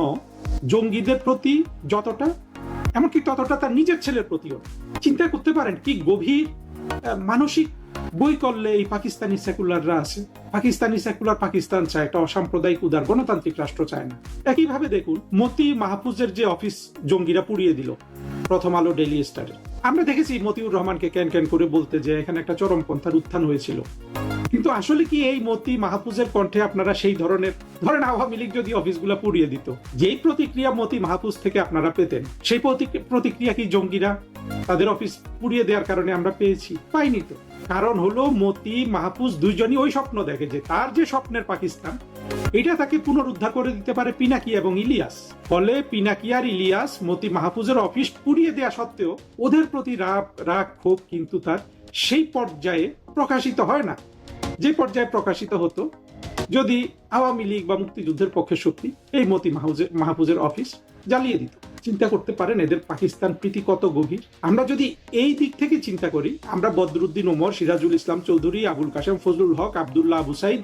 জঙ্গিদের প্রতি যতটা, এমনকি ততটা তার নিজের ছেলের প্রতিও। চিন্তা করতে পারেন কি গভীর মানসিক বই করলে এই পাকিস্তানি সেকুলাররা আছে। পাকিস্তানি সেকুলার পাকিস্তান চায়, একটা অসাম্প্রদায়িক উদার গণতান্ত্রিক রাষ্ট্র চায় না। একইভাবে দেখুন, মতি মাহফুজের যে অফিস জঙ্গিরা পুড়িয়ে দিল, প্রথম আলো, ডেইলি স্টারে, আমরা দেখেছি মতিউর রহমানকে ক্যান করে বলতে যে এখানে একটা চরমপন্থার উত্থান হয়েছিল। কিন্তু আসলে কি এই মতি মাহফুজের কণ্ঠে আপনারা সেই ধরনের, ধরেন আওয়ামী লীগ যদি অফিসগুলো পুড়িয়ে দিত, যেই প্রতিক্রিয়া মতি মাহফুজ থেকে আপনারা পেতেন, সেই প্রতিক্রিয়া কি জঙ্গিরা তাদের অফিস পুড়িয়ে দেওয়ার কারণে আমরা পেয়েছি? পাইনি তো। কারণ হলো মতি মাহফুজ দুইজনই ওই স্বপ্ন দেখে যে তার যে স্বপ্নের পাকিস্তান, এটা তাকে পুনরুদ্ধার করে দিতে পারে পিনাকি এবং ইলিয়াস। ফলে পিনাকি আর ইলিয়াস মতি মাহফুজের অফিস পুড়িয়ে দেওয়া সত্ত্বেও ওদের প্রতি রাগ ক্ষোভ কিন্তু তার সেই পর্যায়ে প্রকাশিত হয় না যে পর্যায়ে প্রকাশিত হতো যদি আওয়ামী লীগ বা মুক্তিযুদ্ধের পক্ষে শক্তি এই মতি মাহফুজের অফিস জ্বালিয়ে দিত। চিন্তা করতে পারেন এদের পাকিস্তান প্রীতি কত গভীর। আমরা যদি এই দিক থেকে চিন্তা করি, আমরা বদরুদ্দিন উমর, সিরাজুল ইসলাম চৌধুরী, আবুল কাশেম ফজলুল হক, আব্দুল্লাহ আবু সাইদ,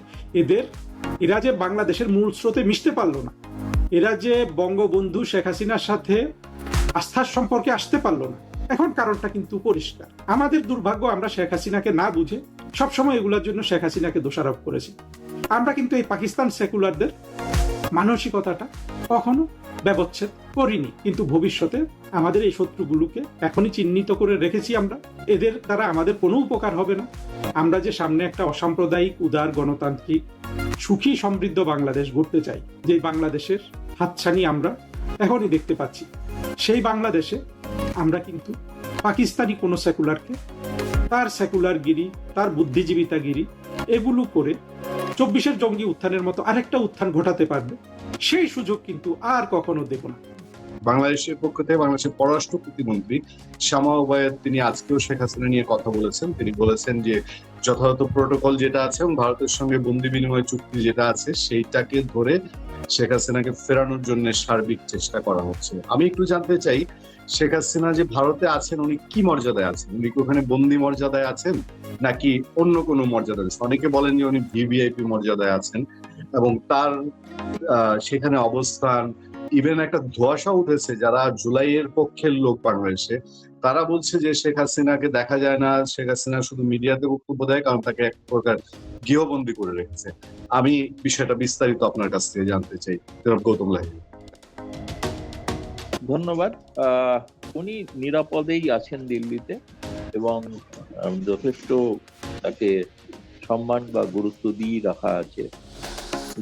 এরা যে বাংলাদেশের মূল স্রোতে মিশতে পারলো না, এরা যে বঙ্গবন্ধু শেখ হাসিনার সাথে আস্থার সম্পর্কে আসতে পারলো না, এখন কারণটা কিন্তু পরিষ্কার। আমাদের দুর্ভাগ্য, আমরা শেখ হাসিনাকে না বুঝে সবসময় এগুলোর জন্য শেখ হাসিনাকে দোষারোপ করেছি। আমরা কিন্তু এই পাকিস্তান সেকুলারদের মানসিকতাটা কখনো ব্যবচ্ছেদ করিনি, কিন্তু ভবিষ্যতে আমাদের এই শত্রুগুলোকে এখনই চিহ্নিত করে রেখেছি আমরা। এদের দ্বারা আমাদের কোনো উপকার হবে না। আমরা যে সামনে একটা অসাম্প্রদায়িক, উদার, গণতান্ত্রিক, সুখী, সমৃদ্ধ বাংলাদেশ গড়তে চাই, যে বাংলাদেশের হাতছানি আমরা এখনই দেখতে পাচ্ছি, সেই বাংলাদেশে আমরা কিন্তু পাকিস্তানি কোনো সেকুলারকে তার সেকুলারগিরি, তার বুদ্ধিজীবিতাগিরি এগুলো করে 24-এর জঙ্গি উত্থানের মতো আরেকটা উত্থান ঘটাতে পারবে, সেই সুযোগ কিন্তু আর কখনো দেব না। বাংলাদেশের পক্ষ থেকে বাংলাদেশের পররাষ্ট্র প্রতিমন্ত্রী শামা ওবায়েদ তিনি আজকেও শেখ হাসিনা নিয়ে কথা বলেছেন। তিনি বলেছেন যে যথাযথ প্রোটোকল যেটা আছে এবং ভারতের সঙ্গে বন্দি বিনিময় চুক্তি যেটা আছে সেইটাকে ধরে শেখ হাসিনাকে ফেরানোর জন্য সার্বিক চেষ্টা করা হচ্ছে। আমি একটু জানতে চাই, শেখ হাসিনা যে ভারতে আছেন উনি কি মর্যাদায় আছেন? উনি কি ওখানে বন্দি মর্যাদায় আছেন নাকি অন্য কোনো মর্যাদায় আছেন? অনেকে বলেন যে উনি ভিভিআইপি মর্যাদায় আছেন এবং তার সেখানে অবস্থান, ইভেন একটা ধোঁয়াশা উঠেছে যারা জুলাইয়ের পক্ষের লোক বাংলাদেশে, তারা বলছে যে শেখ হাসিনাকে দেখা যায় না, শেখ হাসিনা শুধু মিডিয়াতে বক্তব্য দেয় কারণ তাকে এক প্রকার গৃহবন্দী করে রেখেছে। আমি বিষয়টা বিস্তারিত আপনার কাছ থেকে জানতে চাই, গৌতম লাহিড়ী। ধন্যবাদ। উনি নিরাপদেই আছেন দিল্লিতে এবং যথেষ্ট তাকে সম্মান বা গুরুত্ব দিয়ে রাখা আছে,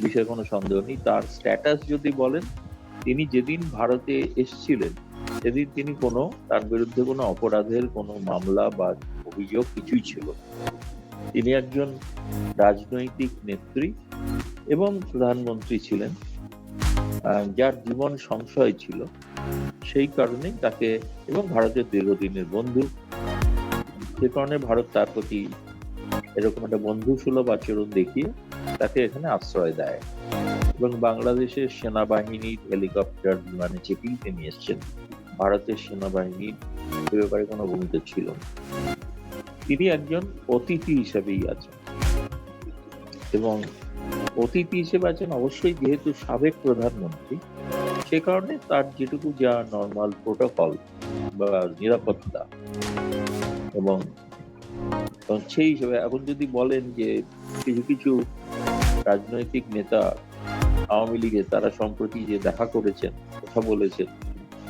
বিষয়ে কোনো সন্দেহ নেই। তার স্ট্যাটাস যদি বলেন, তিনি যেদিন ভারতে এসেছিলেন সেদিন তিনি তার বিরুদ্ধে কোনো অপরাধের কোনো মামলা বা অভিযোগ কিছুই ছিল না। তিনি একজন রাজনৈতিক নেত্রী এবং প্রধানমন্ত্রী ছিলেন, যার জীবন সংশয় ছিল। সেই কারণে তাকে, এবং ভারতের দীর্ঘদিনের বন্ধু, যে কারণে ভারত তার প্রতি এরকম একটা বন্ধুসুলভ আচরণ দেখিয়ে তাকে এখানে আশ্রয় দেয় এবং বাংলাদেশের সেনাবাহিনীর হেলিকপ্টার, বিমানে চেপেই তিনি এসছেন। ভারতের সেনাবাহিনীর এ ব্যাপারে কোনো ভূমিকা ছিল না। তিনি একজন অতিথি হিসেবেই আছেন এবং অতিথি হিসেবে আছেন অবশ্যই, যেহেতু সাবেক প্রধানমন্ত্রী, সে কারণে তার যেটুকু যা নর্মাল প্রোটোকল বা নিরাপত্তা এবং সেই হিসেবে এখন যদি বলেন যে কিছু কিছু রাজনৈতিক নেতা আওয়ামী লীগের, তারা সম্প্রতি যে দেখা করেছেন, কথা বলেছেন,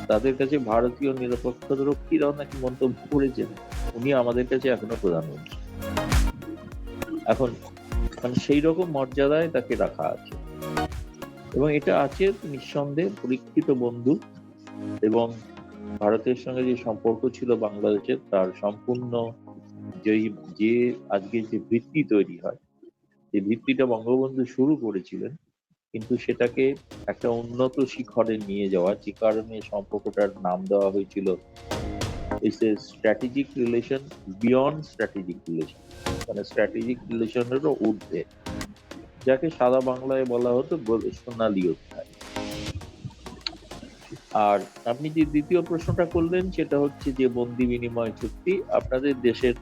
তাদের কাছে ভারতীয় নিরাপত্তা রক্ষীরাও নাকি মন্তব্য করেছেন উনি আমাদের কাছে এখনো প্রধানমন্ত্রী। এখন সেই রকম মর্যাদায় তাকে রাখা আছে এবং এটা আছে নিঃসন্দেহে পরীক্ষিত বন্ধু এবং ভারতের সঙ্গে যে সম্পর্ক ছিল বাংলাদেশের, তার সম্পূর্ণ যে আজকে যে ভিত্তি তৈরি হয়, যে ভিত্তিটা বঙ্গবন্ধু শুরু করেছিলেন, কিন্তু সেটাকে একটা উন্নত শিখরে নিয়ে যাওয়া, যে কারণে সম্পর্কটার নাম দেওয়া হয়েছিল it's a strategic relation beyond strategic relation, মানে স্ট্র্যাটেজিক রিলেশনেরও ঊর্ধ্বে, যাকে সাদা বাংলায় বলা হতো সোনালী অধ্যায়। আর আপনি যে দ্বিতীয় প্রশ্নটা করলেন সেটা হচ্ছে যে বন্দি বিনিময় চুক্তি। আপনাদের দেশের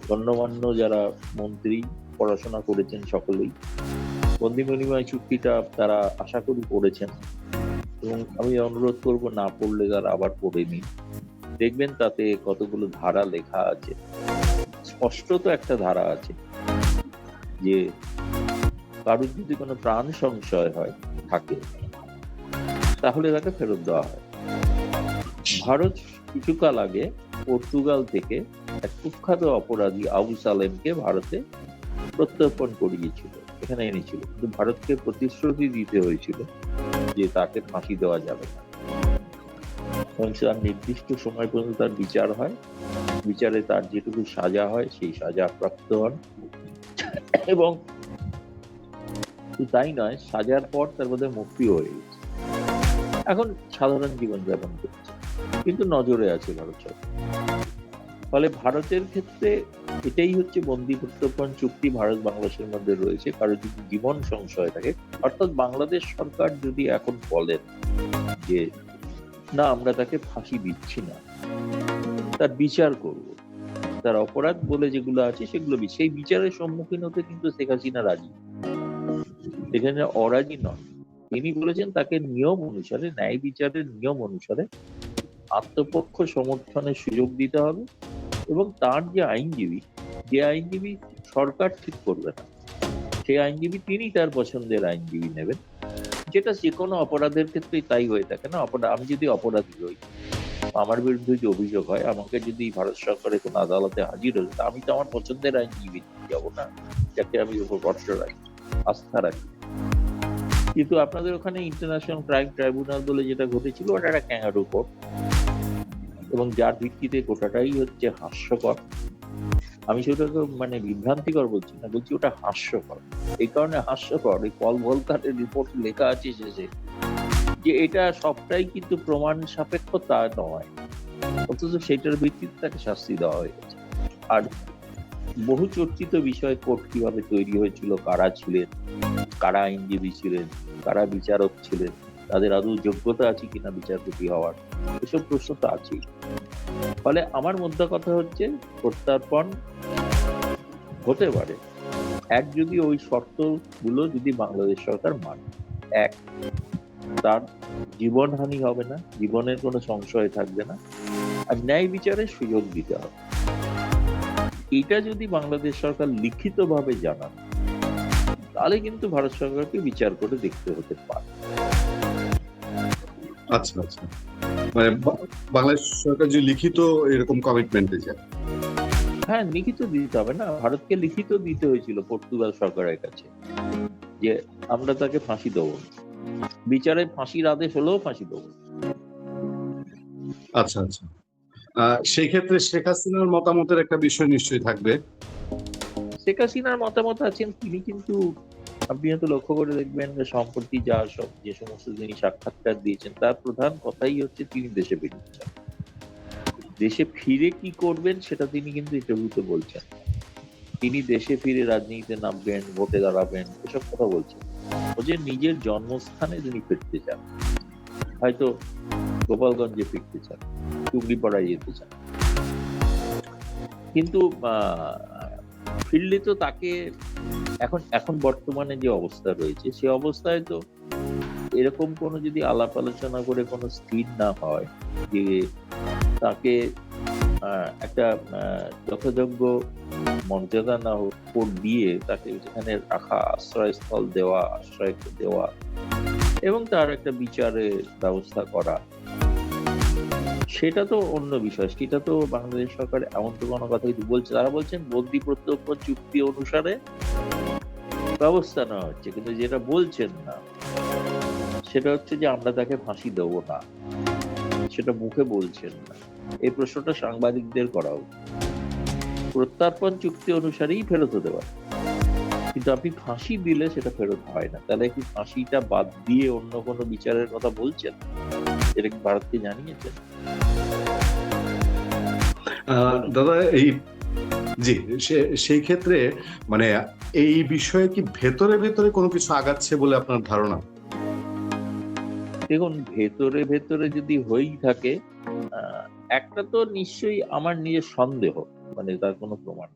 গণ্যমান্য যারা মন্ত্রী, পড়াশোনা করেছেন সকলেই বন্দি বিনিময় চুক্তিটা তারা আশা করি পড়েছেন এবং আমি অনুরোধ করব না পড়লে তারা আবার পড়ে নিন, দেখবেন তাতে কতগুলো ধারা লেখা আছে। স্পষ্টত একটা ধারা আছে যে কারোর যদি কোনো প্রাণ সংশয় থাকে তাহলে তাকে ফেরত দেওয়া হয়। ভারত কিছুকাল আগে পর্তুগাল থেকে এক কুখ্যাত অপরাধী আবু সালেমকে ভারতে প্রত্যর্পণ করিয়েছিল, এখানে এনেছিল, কিন্তু ভারতকে প্রতিশ্রুতি দিতে হয়েছিল যে তাকে ফাঁসি দেওয়া যাবে না এবং তার নির্দিষ্ট সময় পর্যন্ত তার বিচার হয়, বিচারে তার যেটুকু সাজা হয় সেই সাজা প্রাপ্ত হন এবং তাই নয়, সাজার পর তার মধ্যে মুক্তি হয়ে গেছে, এখন সাধারণ জীবনযাপন করছে, কিন্তু নজরে আছে ভারত সরকার। ফলে ভারতের ক্ষেত্রে এটাই হচ্ছে বন্দি প্রত্যর্পণ চুক্তি ভারত বাংলাদেশের মধ্যে রয়েছে। কারো যদি জীবন সংশয় থাকে, অর্থাৎ বাংলাদেশ সরকার যদি এখন বলেন যে না আমরা তাকে ফাঁসি দিচ্ছি না, তার বিচার করব, তার অপরাধ বলে যেগুলো আছে সেগুলো, সেই বিচারের সম্মুখীন হতে কিন্তু শেখ হাসিনা রাজি, এখানে অরাজি নন। তিনি বলেছেন তাকে নিয়ম অনুসারে, ন্যায় বিচারের নিয়ম অনুসারে আত্মপক্ষ সমর্থনের সুযোগ দিতে হবে এবং তার যে আইনজীবী যে আইনজীবী সরকার ঠিক করবে না, সেই আইনজীবী তিনি তার পছন্দের আইনজীবী নেবেন, যেটা যে কোনো অপরাধের ক্ষেত্রেই তাই হয়ে থাকে না। আমি যদি অপরাধী হই, আমার বিরুদ্ধে যে অভিযোগ হয়, আমাকে যদি ভারত সরকারের কোনো আদালতে হাজির হই, তা আমি তো আমার পছন্দের আইনজীবী যাব না, যাকে আমি উপর ভরসা রাখি, আস্থা রাখি। কিন্তু আপনাদের ওখানে ইন্টারন্যাশনাল ক্রাইম ট্রাইব্যুনাল বলে যেটা ঘটেছিল, ওটা একটা ক্যাঙ্গারু কোর্ট, এবং যার ভিত্তিতে গোটাটাই হচ্ছে হাস্যকর। আমি সেটাকে মানে বিভ্রান্তিকর বলছি না, বলছি ওটা হাস্যকর। এই কারণে হাস্যকর, এই পল ভলকারের রিপোর্ট লেখা আছে শেষে যে এটা সবটাই কিন্তু প্রমাণ সাপেক্ষ তা নয়, অথচ সেটার ভিত্তিতে তাকে শাস্তি দেওয়া হয়ে গেছে। আর বহু চর্চিত বিষয়, কোর্ট কিভাবে তৈরি হয়েছিল, কারা ছিলেন, কারা আইনজীবী ছিলেন, কারা বিচারক ছিলেন, তাদের আদৌ যোগ্যতা আছে কিনা বিচারপতি হওয়ার, এসব প্রশ্ন তো আছেই। ফলে আমার মধ্যে কথা হচ্ছে, প্রত্যর্পণ হতে পারে এক, যদি ওই শর্তগুলো যদি বাংলাদেশ সরকার মানে। এক, তার জীবনহানি হবে না, জীবনের কোনো সংশয় থাকবে না, আর ন্যায় বিচারের সুযোগ দিতে হবে। এটা যদি বাংলাদেশ সরকার লিখিতভাবে জানান, তাহলে কিন্তু ভারত সরকারকে বিচার করে দেখতে হতে পারে। আচ্ছা আচ্ছা, মানে বাংলাদেশ সরকার যে লিখিত এরকম কমিটমেন্টে যায়। হ্যাঁ, লিখিত দিতে হবে না, ভারতকে লিখিত দিতে হয়েছিল পর্তুগাল সরকারের কাছে যে আমরা তাকে ফাঁসি দেবো, বিচারে ফাঁসির আদেশ হলেও ফাঁসি দেবো। আচ্ছা আচ্ছা, সেই ক্ষেত্রে শেখ হাসিনার মতামতের একটা বিষয় নিশ্চয়ই থাকবে। শেখ হাসিনার মতামত আছেন, তিনি কিন্তু আপনি হয়তো লক্ষ্য করে দেখবেন যে সম্প্রতি যে সমস্ত তিনি সাক্ষাৎকার দিয়েছেন, তার প্রধান কথাই হচ্ছে তিনি দেশে ফিরতে চান। দেশে ফিরে কি করবেন সেটা তিনি কিন্তু ইন্টারভিউতে বলছেন। তিনি দেশে ফিরে রাজনীতিতে নামবেন, ভোটে দাঁড়াবেন, এসব কথা বলছেন। ও যে নিজের জন্মস্থানে তিনি ফিরতে চান, হয়তো গোপালগঞ্জে ফিরতে চান, টুকরিপাড়ায় যেতে চান, কিন্তু ফিরলে তো তাকে এখন বর্তমানে যে অবস্থা রয়েছে, সে অবস্থায় তো এরকম কোনো যদি আলাপ আলোচনা করে কোনো স্থির না হয় যে তাকে একটা যথাযোগ্য মর্যাদা না দিয়ে তাকে সেখানে রাখা, আশ্রয়স্থল দেওয়া, আশ্রয় দেওয়া, এবং তার একটা বিচারের ব্যবস্থা করা, সেটা তো অন্য বিষয়। সেটা তো বাংলাদেশ সরকার এমন তো কোনো কথা কিন্তু বলছে, তারা বলছেন বন্দি প্রত্যর্পণ চুক্তি অনুসারে ব্যবস্থা নেওয়া হচ্ছে, কিন্তু যেটা বলছেন না সেটা হচ্ছে যে আমরা তাকে ফাঁসি দেবো না, সেটা মুখে বলছেন না। এই প্রশ্নটা সাংবাদিকদের করা উচিত। প্রত্যর্পণ চুক্তি অনুসারেই ফেরত হতে পারে, কিন্তু আপনি ফাঁসি দিলে সেটা ফেরত হয় না। তাহলে কি ফাঁসিটা বাদ দিয়ে অন্য কোনো বিচারের কথা বলছেন? এটা কি ভারতকে জানিয়েছেন? দাদা, জি, সেই ক্ষেত্রে মানে এই বিষয়ে কি ভেতরে ভেতরে কোনো কিছু আগাচ্ছে বলে আপনার ধারণা? দেখুন, ভেতরে ভেতরে যদি হয়েই থাকে, একটা তো নিশ্চয়ই আমার নিজের সন্দেহ, মানে তার কোনো প্রমাণ।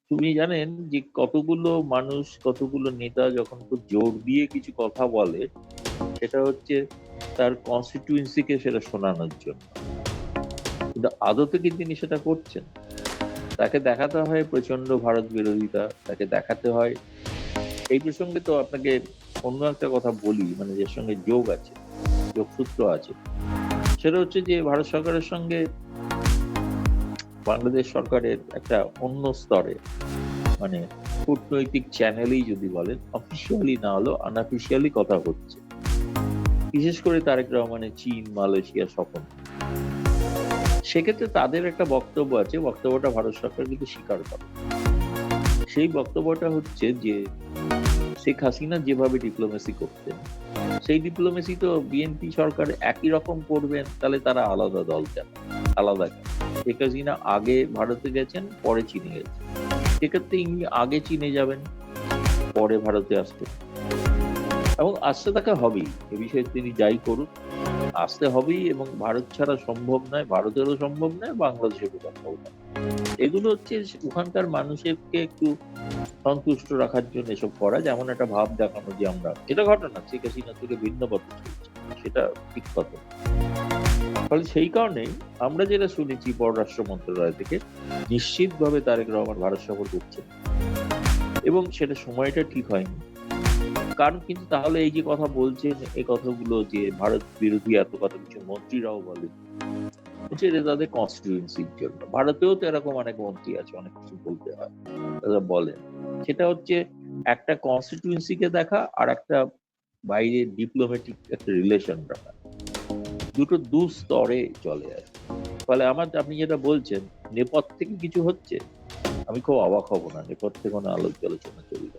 তুমি জানেন যে কতগুলো মানুষ, কতগুলো নেতা যখন খুব জোর দিয়ে কিছু কথা বলে, সেটা হচ্ছে তার কনস্টিটিউয়েন্সিকে সেটা শোনানোর জন্য, কিন্তু আদতে কি তিনি সেটা করছেন? তাকে দেখাতে হয় প্রচন্ড ভারত বিরোধিতা, তাকে দেখাতে হয়। এই প্রসঙ্গে তো আপনাকে অন্য একটা কথা বলি, মানে যার সঙ্গে যোগসূত্র আছে, সেটা হচ্ছে যে ভারত সরকারের সঙ্গে বাংলাদেশ সরকারের একটা অন্য স্তরে, মানে কূটনৈতিক চ্যানেলেই যদি বলেন, অফিসিয়ালি না হলেও আনঅফিসিয়ালি কথা হচ্ছে, বিশেষ করে তারেক রহমানের চীন, মালয়েশিয়া সফর। সেক্ষেত্রে তাদের একটা বক্তব্য আছে, বক্তব্যটা ভারত সরকার কিন্তু স্বীকার করে। সেই বক্তব্যটা হচ্ছে যে শেখ হাসিনা যেভাবে ডিপ্লোমেসি করতেন, সেই ডিপ্লোমেসি তো বিএনপি সরকার একই রকম করবেন, তাহলে তারা আলাদা দল কেন, আলাদা কেন? শেখ হাসিনা আগে ভারতে গেছেন, পরে চীনে গেছেন, সেক্ষেত্রে ইনি আগে চীনে যাবেন, পরে ভারতে আসবেন, এবং আসতে তাকে হবেই। এ বিষয়ে তিনি যাই করুন, আসতে হবেই, এবং ভারত ছাড়া সম্ভব নয়, ভারতেরও সম্ভব নয়, বাংলাদেশেরও সম্ভব নয়। এগুলো হচ্ছে ওখানকার মানুষকে একটু সন্তুষ্ট রাখার জন্য এসব করা, যেমন একটা ভাব দেখানো যে আমরা, এটা ঘটনা শেখ হাসিনা থেকে ভিন্ন পথে চলছে, সেটা ঠিক কথা। ফলে সেই কারণেই আমরা যেটা শুনেছি পররাষ্ট্র মন্ত্রণালয় থেকে, নিশ্চিতভাবে তারেক রহমান ভারত সফর করছেন, এবং সেটা সময়টা ঠিক হয়নি। কারণ কিন্তু তাহলে এই যে কথা বলছেন, এই কথাগুলো যে ভারত বিরোধী এত কথা কিছু মন্ত্রীরাও বলে, এটা তাদের কনস্টিটিউয়েন্সির জন্য। ভারতেও তো এরকম অনেক মন্ত্রী আছে, অনেক কিছু বলতে হয়, তারা বলেন। সেটা হচ্ছে একটা কনস্টিটিউয়েন্সিকে দেখা আর একটা বাইরে ডিপ্লোম্যাটিক একটা রিলেশন রাখা, দুটো দু স্তরে চলে আসে। ফলে আপনি যেটা বলছেন নেপথ্য থেকে কিছু হচ্ছে, আমি খুব অবাক হব না নেপথ্যে কোনো আলোচনা চলবে।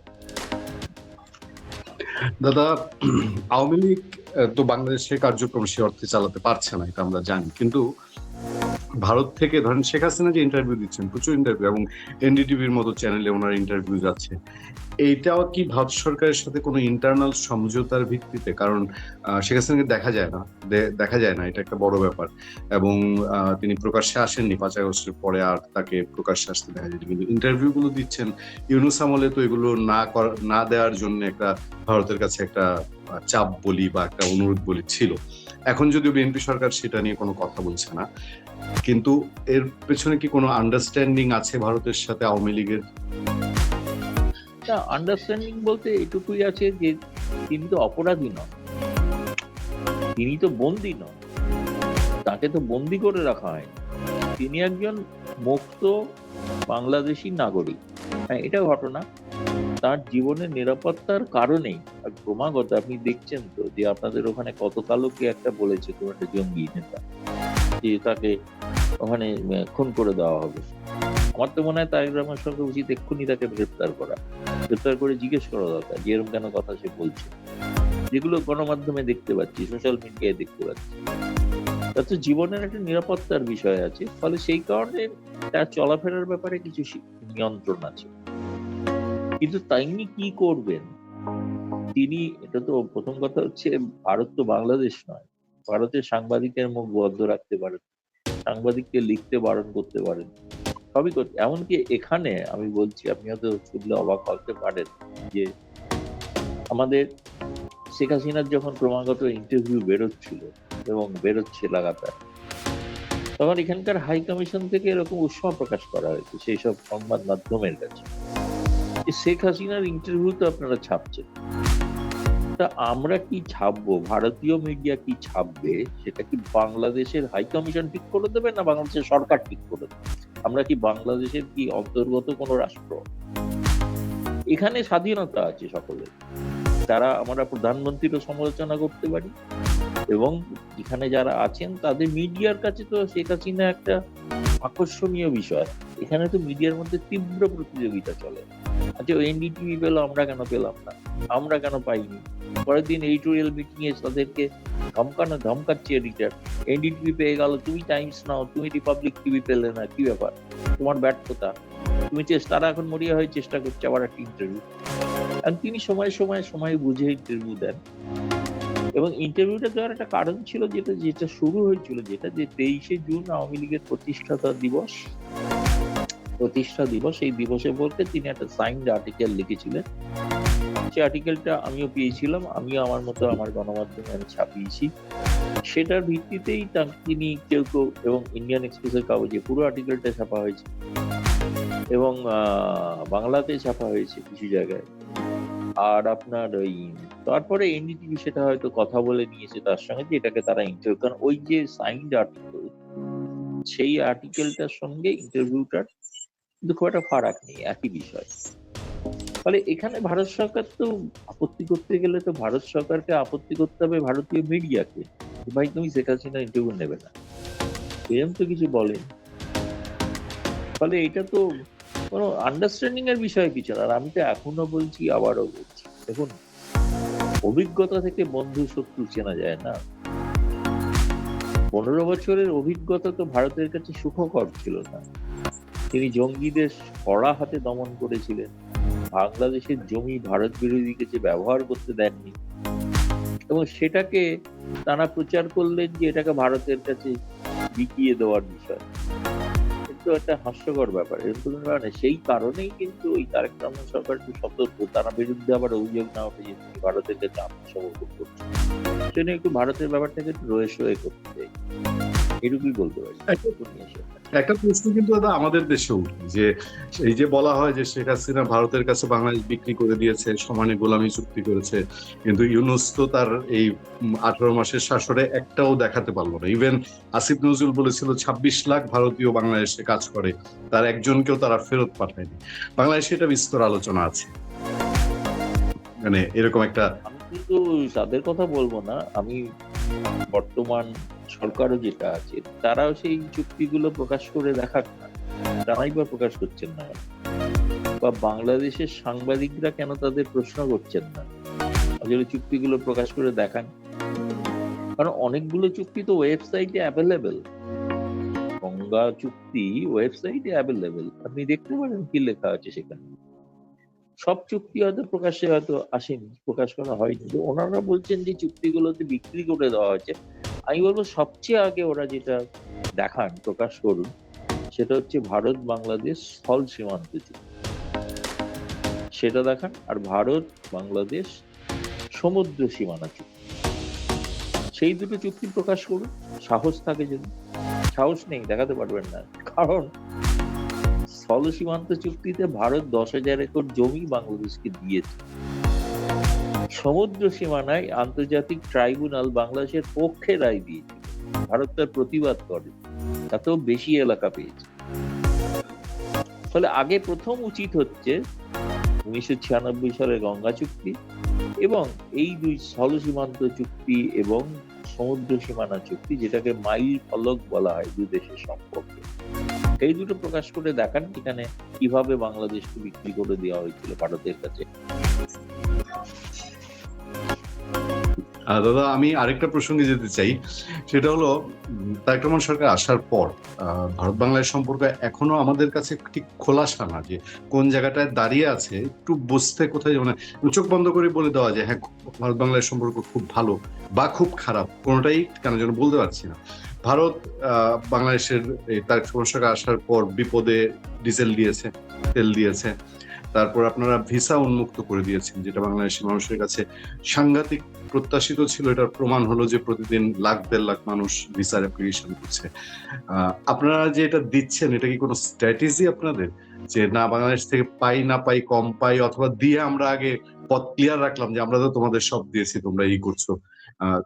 দাদা, আওয়ামী লীগ তো বাংলাদেশের কার্যক্রম সে অর্থে চালাতে পারছে না, এটা আমরা জানি। কিন্তু ভারত থেকে ধরেন শেখ হাসিনা যে ইন্টারভিউ দিচ্ছেন, প্রচুর ইন্টারভিউ, এবং এনডিটিভির মতো চ্যানেলে ওনার ইন্টারভিউ যাচ্ছে, এইটাও কি ভারত সরকারের সাথে কোনো ইন্টারনাল সমঝোতার ভিত্তিতে? কারণ শেখ হাসিনাকে দেখা যায় না, এটা একটা বড় ব্যাপার। এবং তিনি প্রকাশ্যে আসেননি 5 আগস্টের পরে, আর তাকে প্রকাশ্যে আসতে দেখা যায়নি। কিন্তু ইন্টারভিউ গুলো দিচ্ছেন, ইউনূস আমলে তো এগুলো না দেওয়ার জন্য একটা ভারতের কাছে একটা চাপ বলি বা একটা অনুরোধ বলি ছিল। এখন যদিও বিএনপি সরকার সেটা নিয়ে কোনো কথা বলছে না, কিন্তু এর পেছনে কি কোনো আন্ডারস্ট্যান্ডিং আছে ভারতের সাথে আওয়ামী লীগের? আন্ডারস্ট্যান্ডিং বলতে এটুকুই আছে যে তিনি তো অপরাধী নন, তিনি তো বন্দী নন, তাকে তো বন্দী করে রাখা হয়নি। তিনি একজন মুক্ত বাংলাদেশী নাগরিক। হ্যাঁ, এটা ঘটনা। তার জীবনের নিরাপত্তার কারণেই ক্রমাগত আপনি দেখছেন তো যে আপনাদের ওখানে কত কালকে একটা বলেছে কোন একটা জঙ্গি নেতা যে তাকে ওখানে খুন করে দেওয়া হবে। আমার তো মনে হয় তারেক রহমান সরকার উচিত এক্ষুনি তাকে গ্রেপ্তার করে জিজ্ঞেস করা দরকার যে এরকম কেন কথা সে বলছে, যেগুলো গণমাধ্যমে দেখতে পাচ্ছি, সোশ্যাল মিডিয়ায় দেখতে পাচ্ছি। তার তো জীবনের একটা নিরাপত্তার বিষয় আছে, ফলে সেই কারণে তার চলাফেরার ব্যাপারে কিছু নিয়ন্ত্রণ আছে। কিন্তু তিনি কি করবেন, তিনি, এটা তো প্রথম কথা হচ্ছে ভারত তো বাংলাদেশ নয়। ভারতের সাংবাদিকের মুখ বন্ধ রাখতে পারেন, সাংবাদিককে লিখতে বারণ করতে পারেন, সবই করতে। এমনকি এখানে আমি বলছি, আপনি হয়তো শুনলে অবাক হতে পারেন, যে আমাদের শেখ হাসিনার যখন ক্রমাগত ইন্টারভিউ বেরোচ্ছিল এবং বেরোচ্ছে লাগাতার, তখন এখানকার হাই কমিশন থেকে এরকম উৎসাহ প্রকাশ করা হয়েছে সেই সব সংবাদ মাধ্যমের কাছে, শেখ হাসিনার ইন্টারভিউ তো আপনারা ছাপছেন, তা আমরা কি ছাপবো, ভারতীয় মিডিয়া কি ছাপবে, সেটা কি বাংলাদেশের হাই কমিশন ঠিক করে দেবে না বাংলাদেশের সরকার ঠিক করে দেবে? আমরা কি বাংলাদেশের কি অন্তর্গত কোনো রাষ্ট্র? এখানে স্বাধীনতা আছে সকলের। তারা, আমরা প্রধানমন্ত্রীরও সমালোচনা করতে পারি, এবং এখানে যারা আছেন তাদের মিডিয়ার কাছে তো শেখ হাসিনা একটা আকর্ষণীয় বিষয়। এখানে তো মিডিয়ার মধ্যে তীব্র প্রতিযোগিতা চলে। আচ্ছা, এনডিটিভি পেলো, আমরা কেন পেলাম না, আমরা কেন পাইনি? পরের দিন এডিটোরিয়াল মিটিং এ তাদেরকে ধমকাচ্ছে এডিটর, এনডিটিভি পেয়ে গেল, তুমি টাইমস নাও, তুমি রিপাবলিক টিভি পেলে না, কি ব্যাপার, তোমার ব্যর্থতা, তুমি তারা এখন মরিয়া হয়ে চেষ্টা করছে আবার একটা ইন্টারভিউ। আর তিনি সময় বুঝে ইন্টারভিউ দেন, এবং ইন্টারভিউটা দেওয়ার একটা কারণ ছিল, যেটা শুরু হয়েছিল, যেটা যে 23শে জুন আওয়ামী লীগের প্রতিষ্ঠা দিবস, এই দিবসে বলতে তিনি একটা সাইন্ড আর্টিকেল লিখেছিলেন। সেই আর্টিকেলটা আমিও পেয়েছিলাম, আমিও আমার মতো আমার গণমাধ্যমে আমি ছাপিয়েছি। সেটার ভিত্তিতেই তিনি কেউ, এবং ইন্ডিয়ান এক্সপ্রেসের কাগজে পুরো আর্টিকেলটা ছাপা হয়েছে, এবং বাংলাতে ছাপা হয়েছে কিছু জায়গায়। আর আপনার ওই তারপরে এনডিটিভি সেটা হয়তো কথা বলে নিয়েছে তার সঙ্গে, যে এটাকে তারা ইন্টারভিউ, কারণ ওই যে সাইন্ড আর্টিকেল, সেই আর্টিকেলটার সঙ্গে ইন্টারভিউটার কিন্তু খুব একটা ফারাক নেই, একই বিষয়। ফলে এখানে ভারত সরকার তো আপত্তি করতে গেলে তো ভারত সরকারকে আপত্তি করতে হবে ভারতীয় মিডিয়াকে, ভাই তুমি শেখ হাসিনা ইন্টারভিউ নেবে না, এরকম তো কিছু বলেন। ফলে এটা তো কোনো আন্ডারস্ট্যান্ডিং এর বিষয় কিছু না। আর আমি তো এখনো বলছি, আবারও বলছি, দেখুন, অভিজ্ঞতা থেকে বন্ধু শত্রু চেনা যায় না। 15 বছরের অভিজ্ঞতা তো ভারতের কাছে সুখকর ছিল না। তিনি জঙ্গিদের কড়া হাতে দমন করেছিলেন, বাংলাদেশের জমি ভারত বিরোধী কিছু ব্যবহার করতে দেননি, এবং সেটাকে তারা প্রচার করলেন যে এটাকে ভারতের কাছে বিকিয়ে দেওয়ার বিষয়। কিন্তু একটা হাস্যকর ব্যাপার, এরকম কারণে সেই কারণেই কিন্তু ওই তারেক রহমান সরকার একটু সতর্ক, তার বিরুদ্ধে আবার অভিযোগ না ওঠে যে তিনি ভারতের কাছে আত্মসমর্পণ করছেন। সেজন্য একটু ভারতের ব্যাপারটাকে একটু রয়ে করতে চাই। এটুকুই বলতে পারি। একটা প্রশ্ন কিন্তু দাদা আমাদের দেশে উঠে যে এই যে বলা হয় যে শেখ হাসিনা ভারতের কাছে বাংলাদেশ বিক্রি করে দিয়েছে, সমানে গোলামি চুক্তি করেছে, কিন্তু ইউনূস তো তার এই 18 মাসের শাসনে একটাও দেখাতে পারলো না। ইভেন আসিফ নজরুল বলেছিল 26 লাখ ভারতীয় বাংলাদেশে কাজ করে, তার একজনকেও তারা ফেরত পাঠায়নি। বাংলাদেশে এটা বিস্তর আলোচনা আছে, মানে এরকম একটা। আমি কিন্তু তাদের কথা বলবো না, আমি বর্তমান সরকারও যেটা আছে তারাও সেই চুক্তিগুলো প্রকাশ করে দেখাক না, তারাই বা প্রকাশ করছেন না, বা বাংলাদেশের সাংবাদিকরা কেন তাদের প্রশ্ন করছেন না আসলে চুক্তিগুলো প্রকাশ করে দেখান। কারণ অনেকগুলো চুক্তি তো ওয়েবসাইটে অ্যাভেলেবেল, গঙ্গা চুক্তি ওয়েবসাইটে অ্যাভেলেবেল, আপনি দেখতে পারেন কি লেখা আছে সেখানে। সব চুক্তি হয়তো প্রকাশ্যে হয়তো আসেনি, প্রকাশ করা হয়নি, তো ওনারা বলছেন যে চুক্তিগুলোতে বিক্রি করে দেওয়া হয়েছে। আমি বলবো সবচেয়ে আগে ওরা যেটা দেখান, প্রকাশ করুন, সেটা হচ্ছে ভারত বাংলাদেশ স্থল সীমান্ত চুক্তি, সেটা দেখান। আর ভারত বাংলাদেশ সমুদ্র সীমানা চুক্তি, সেই দুটো চুক্তি প্রকাশ করুন। সাহস থাকে যদি, সাহস নেই দেখাতে পারবেন না, কারণ স্থল সীমান্ত চুক্তিতে ভারত 10,000 একর জমি বাংলাদেশকে দিয়েছে। সমুদ্র সীমানায় আন্তর্জাতিক ট্রাইব্যুনাল বাংলাদেশের পক্ষে রায় দিয়েছে, ভারত তার প্রতিবাদ করে, তাতেও বেশি এলাকা পেয়েছে। ফলে আগে প্রথম উচিত হচ্ছে 1996 সালের গঙ্গা চুক্তি এবং এই দুই স্থল সীমান্ত চুক্তি এবং সমুদ্র সীমানা চুক্তি, যেটাকে মাইল ফলক বলা হয় দু দেশের সম্পর্কে, এই দুটো প্রকাশ করে দেখান এখানে কিভাবে বাংলাদেশকে বিক্রি করে দেওয়া হয়েছিল ভারতের কাছে। দাদা আমি আরেকটা প্রসঙ্গে যেতে চাই, সেটা হলো তারেক রহমান সরকার আসার পর ভারত বাংলাদেশ সম্পর্ক এখনো আমাদের কাছে ঠিক খোলাসা না, যে কোন জায়গাটায় দাঁড়িয়ে আছে একটু বুঝতে, কোথায় মানে চোখ বন্ধ করে বলে দেওয়া যায় হ্যাঁ ভারত বাংলাদেশ সম্পর্ক খুব ভালো বা খুব খারাপ, কোনোটাই কেন যেন বলতে পারছি না। ভারত বাংলাদেশের তারেক রহমান সরকার আসার পর বিপদে ডিজেল দিয়েছে, তেল দিয়েছে, তারপর আপনারা ভিসা উন্মুক্ত করে দিয়েছেন, যেটা বাংলাদেশের মানুষের কাছে সাংঘাতিক প্রত্যাশিত ছিল। এটার প্রমাণ হলো যে প্রতিদিন 1.5 লাখ মানুষ ভিসার অ্যাপ্লিকেশন করছে। আপনারা যে এটা দিচ্ছেন, এটা কি কোনো স্ট্র্যাটেজি আপনাদের, যে না বাংলাদেশ থেকে পাই না পাই কম পাই, অথবা দিয়ে আমরা আগে পথ ক্লিয়ার রাখলাম যে আমরা তো তোমাদের সব দিয়েছি, তোমরা এই করছো?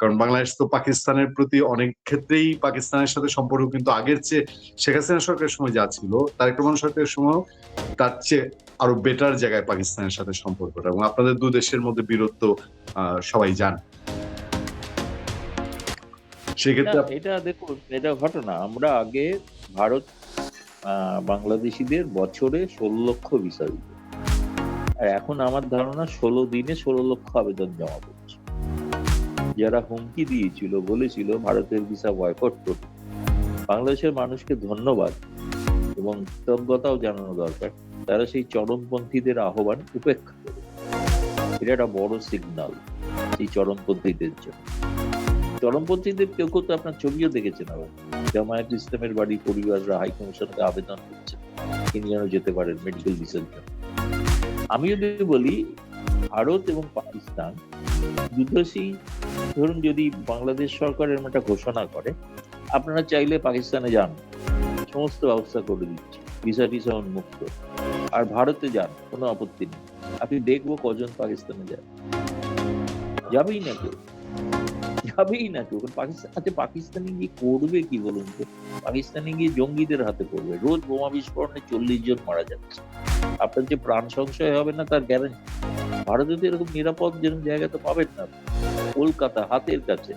কারণ বাংলাদেশ তো পাকিস্তানের প্রতি অনেক ক্ষেত্রেই, পাকিস্তানের সাথে সম্পর্ক কিন্তু আগের চেয়ে শেখ হাসিনা সরকারের সময় যা ছিল, তারেক রহমান সরকারের সময় তার চেয়ে আরো বেটার জায়গায় পাকিস্তানের সাথে সম্পর্কটা, এবং আপনাদের দু দেশের মধ্যে বীরত্ব সবাই জান। সেক্ষেত্রে এটা দেখুন, এটা ঘটনা, আমরা আগে ভারত বাংলাদেশিদের বছরে 16 লক্ষ ভিসা দিত, আর এখন আমার ধারণা 16 দিনে 16 লক্ষ আবেদন জমা পড়ছে। যারা হুমকি দিয়েছিল, বলেছিল ভারতের ভিসা বয়কট করবে, বাংলাদেশের মানুষকে ধন্যবাদ এবং কৃতজ্ঞতাও জানানো দরকার, তারা সেই চরমপন্থীদের আহ্বান উপেক্ষা করে। এটা একটা বড় সিগন্যাল এই চরমপন্থীদের জন্য। চরমপন্থীদের কেউ কেউ তো আপনার ছবিও দেখেছেন, আবার জামায়াত ইসলামের বাড়ি পরিবাররা হাই কমিশনকে আবেদন করছে তিনি যেন যেতে পারেন মেডিকেল ভিসার জন্য। আমি যদি বলি ভারত এবং পাকিস্তান দুদেশেই, ধরুন যদি বাংলাদেশ সরকারের একটা ঘোষণা করে আপনারা চাইলে পাকিস্তানে যান, সমস্ত ব্যবস্থা করে দিচ্ছে, ভিসা টিসা উন্মুক্ত, আর ভারতে যান, কোনো আপত্তি নেই, আপনি দেখবো কজন পাকিস্তানে যায়, যাবেই না কেউ, যাবেই না কেউ। পাকিস্তান, আচ্ছা পাকিস্তানে গিয়ে করবে কি বলুন তো? পাকিস্তানে গিয়ে জঙ্গিদের হাতে পড়বে, রোজ বোমা বিস্ফোরণে 40 জন মারা যাচ্ছে, আপনার যে প্রাণ সংশয় হবে না তার গ্যারান্টি। ভারতে তো এরকম নিরাপদ যেরকম জায়গা তো পাবেন না, কলকাতা হাতের কাছে,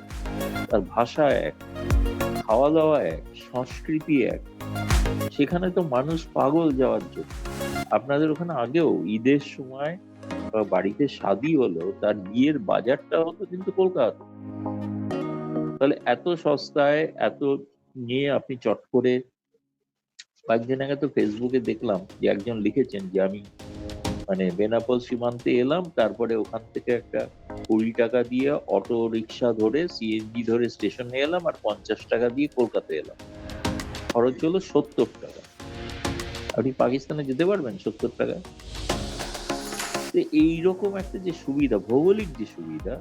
তার ভাষা এক, খাওয়া দাওয়া এক, সংস্কৃতি এক, সেখানে তো মানুষ পাগল যাওয়ার জন্য। আপনাদের ওখানে আগেও ঈদের সময় বা বাড়িতে শাদী হলো, তার বিয়ের বাজারটা হতো কিন্তু কলকাতা। তাহলে এত সস্তায় এত নিয়ে আপনি চট করে, কয়েকদিন আগে তো ফেসবুকে দেখলাম যে একজন লিখেছেন যে আমি মানে বেনাপোল সীমান্তে এলাম, তারপরে ওখান থেকে একটা 20 টাকা দিয়ে অটো রিক্সা ধরে সিএনজি ধরে স্টেশনে এলাম, আর 50 টাকা দিয়ে কলকাতা এলাম, খরচ হলো 70 টাকা। আপনি পাকিস্তানে যেতে পারবেন 70 টাকায়? এইরকম একটা যে সুবিধা, ভৌগোলিক যে সুবিধা,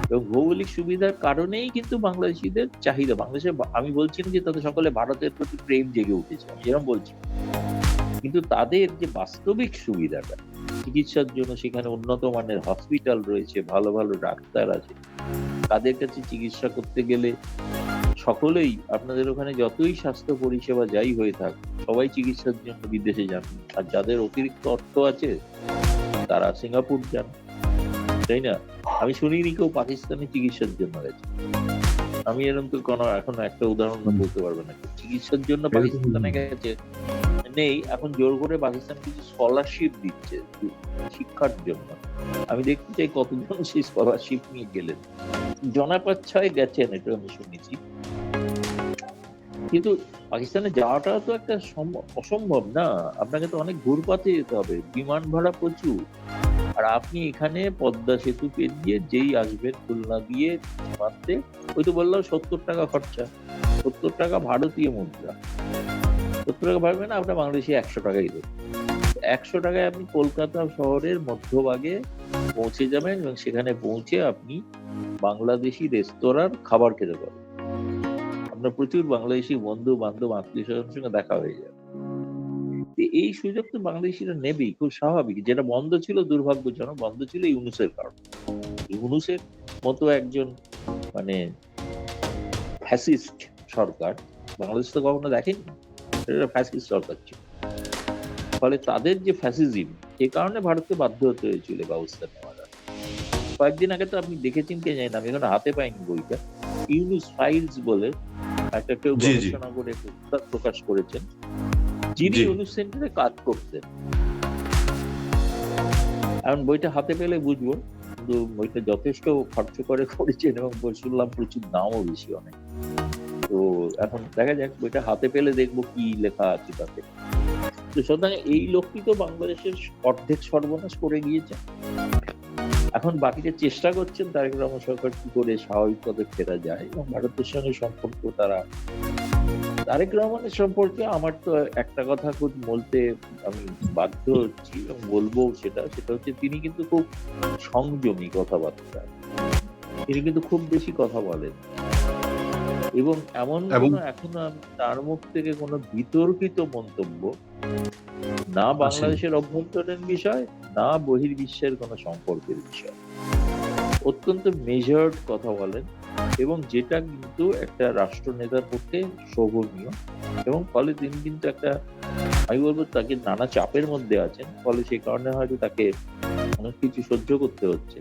এবং ভৌগোলিক সুবিধার কারণেই কিন্তু বাংলাদেশিদের চাহিদা বাংলাদেশে, আমি বলছি না যে তাদের সকলে ভারতের প্রতি প্রেম জেগে উঠেছে, আমি এরকম বলছি, কিন্তু তাদের যে বাস্তবিক সুবিধাটা, চিকিৎসার জন্য সেখানে উন্নত মানের হসপিটাল রয়েছে, ভালো ভালো ডাক্তার আছে, তাদের কাছে চিকিৎসা করতে গেলে সকলেই, আপনাদের ওখানে যতই স্বাস্থ্য পরিষেবা যাই হয়ে থাক, সবাই চিকিৎসার জন্য বিদেশে যান, আর যাদের অতিরিক্ত অর্থ আছে তারা সিঙ্গাপুর যান, তাই না? আমি শুনিনি কেউ পাকিস্তানে চিকিৎসার জন্য গেছে। আমি এরকম তো কোনো এখনো একটা উদাহরণ বলতে পারবো না চিকিৎসার জন্য পাকিস্তানে গেছে, নেই। এখন জোর করে পাকিস্তান কিছু স্কলারশিপ দিচ্ছে শিক্ষার জন্য। আমি দেখতে চাই কতজন সেই স্কলারশিপ নিয়ে গেলেন। জনা ৫-৬ গেছেন, এটা আমি শুনেছি। কিন্তু পাকিস্তানে যাওয়াটা তো একটা অসম্ভব না, আপনাকে তো অনেক ঘুরপাতে যেতে হবে, বিমান ভাড়া প্রচুর। আর আপনি এখানে পদ্মা সেতু পেরিয়ে যেই আসবেন খুলনা দিয়ে মারতে, ওই তো বললাম ৭০ টাকা খরচা, ৭০ টাকা ভারতীয় মুদ্রা, ৭০ টাকা ভাববেন না, আপনার বাংলাদেশে ১০০ টাকাই দেবে। ১০০ টাকায় আপনি কলকাতা শহরের মধ্যভাগে পৌঁছে যাবেন এবং সেখানে পৌঁছে আপনি বাংলাদেশি রেস্তোরাঁর খাবার খেতে পারবেন। আপনার প্রচুর বাংলাদেশি বন্ধু বান্ধব আত্মীয় স্বজনের সঙ্গে দেখা হয়ে যাবে। এই সুযোগ তো বাংলাদেশিরা নেবেই, খুব স্বাভাবিক। যেটা বন্ধ ছিল, দুর্ভাগ্যজনক বন্ধ ছিল ইউনূসের কারণে। ইউনূসের মতো একজন মানে ফ্যাসিস্ট সরকার বাংলাদেশ তো কখনো দেখেনি, এটা ফ্যাসিস্ট সরকার ছিল। ফলে তাদের যে ফ্যাসিজম, এই কারণে ভারতকে বাধ্য হতে হয়েছিল ব্যবস্থা নেওয়ার। কয়েকদিন আগে তো আপনি দেখেছেন কে জানি না, আমি এখন হাতে পাইনি বইটা, ইউনূস ফাইলস বলে একটা কেউ গবেষণা করে পুস্তক প্রকাশ করেছেন, যিনি ইউনূস সেন্টারে কাজ করতেন। এখন বইটা হাতে পেলে বুঝবো, কিন্তু বইটা যথেষ্ট খরচ করে করেছেন এবং শুনলাম প্রচুর দামও বেশি অনেক। তো এখন দেখা যাক, বইটা হাতে পেলে দেখবো কি লেখা আছে তাতে। তো সুতরাং এই লোকটি তো বাংলাদেশের অর্ধেক সর্বনাশ করে গিয়েছেন। এখন বাকিটা চেষ্টা করছেন তারেক রহমান সরকার কি করে স্বাভাবিক পথে ফেরা যায় এবং ভারতের সঙ্গে সম্পর্ক তারা। তারেক রহমানের সম্পর্কে আমার তো একটা কথা খুব বলতে আমি বাধ্য হচ্ছি এবং বলবো, সেটা হচ্ছে তিনি কিন্তু খুব সংযমী কথাবার্তা, তিনি কিন্তু খুব বেশি কথা বলেন এবং এখনো আমি তার মুখ থেকে কোনো বিতর্কিত মন্তব্য, না বাংলাদেশের অভ্যন্তরীণ বিষয়, না বহির্বিশ্বের কোনো সম্পর্কের বিষয়, অত্যন্ত মেজার্ড কথা বলেন এবং যেটা কিন্তু একটা রাষ্ট্রনেতার পক্ষে শোভনীয়। এবং ফলে তিনি কিন্তু একটা, আমি বলবো তাকে নানা চাপের মধ্যে আছেন, ফলে সেই কারণে হয়তো তাকে অনেক কিছু সহ্য করতে হচ্ছে,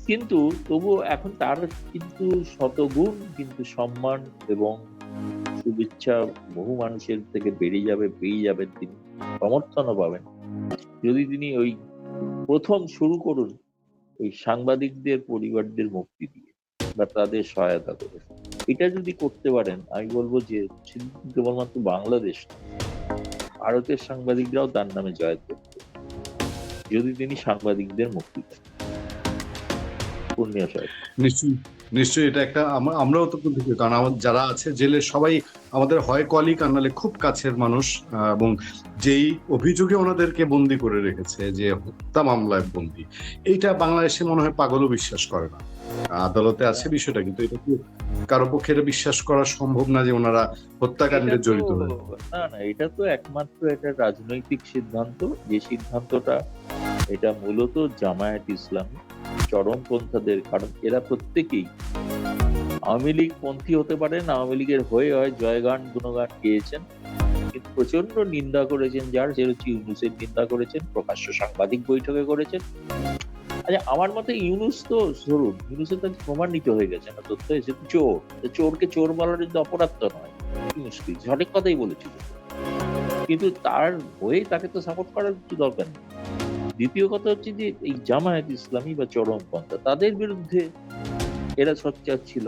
কিন্তু তবুও এখন তার কিন্তু শতগুণ কিন্তু সম্মান এবং শুভেচ্ছা বহু মানুষের থেকে পেয়ে যাবেন তিনি, সমর্থনও পাবেন যদি তিনি ওই প্রথম শুরু করুন ওই সাংবাদিকদের পরিবারদের মুক্তি দিয়ে বা তাদের সহায়তা করে। এটা যদি করতে পারেন, আমি বলবো যে কেবলমাত্র বাংলাদেশ, ভারতের সাংবাদিকরাও তার নামে জয় করবে যদি তিনি সাংবাদিকদের মুক্তি দেন। নিশ্চয়ই এটা একটা আমরাও তো দেখি, কারণ যারা আছে জেলে সবাই আমাদের হয় কলিগ আর নাহলে খুব কাছের মানুষ, এবং যেই অভিযোগে ওনাদেরকে বন্দি করে রেখেছে, যে হত্যা মামলায় বন্দি, এইটা বাংলাদেশে মনে হয় পাগলও বিশ্বাস করে না। আদালতে আছে বিষয়টা, কিন্তু এটা কি কারো পক্ষে এটা বিশ্বাস করা সম্ভব না যে ওনারা হত্যাকাণ্ডে জড়িত। না, এটা তো একমাত্র এটা রাজনৈতিক সিদ্ধান্ত, যে সিদ্ধান্তটা এটা মূলত জামায়াত ইসলামী চরমপন্থাদের, কারণ এরা প্রত্যেকেই আওয়ামী লীগ পন্থী হতে পারেন, আওয়ামী লীগের হয়ে হয় জয়গান গুণগান গেয়েছেন, কিন্তু প্রচন্ড নিন্দা করেছেন, যার সে হচ্ছে ইউনূসের নিন্দা করেছেন, প্রকাশ্য সাংবাদিক বৈঠকে করেছেন। আচ্ছা, আমার মতে ইউনূস তো ধরুন, ইউনূসের কাছে প্রমাণিত হয়ে গেছে না, তথ্য এসে চোর, চোরকে চোর বলার কিন্তু অপরাধ তো নয়, মুশকিল, সঠিক কথাই বলেছিল, কিন্তু তার হয়ে তাকে তো সাপোর্ট করার কিছু দরকার নেই। দ্বিতীয় কথা হচ্ছে যে এই জামায়াত ইসলামী বা চরমপন্থা, তাদের বিরুদ্ধে এরা সোচ্চার ছিল,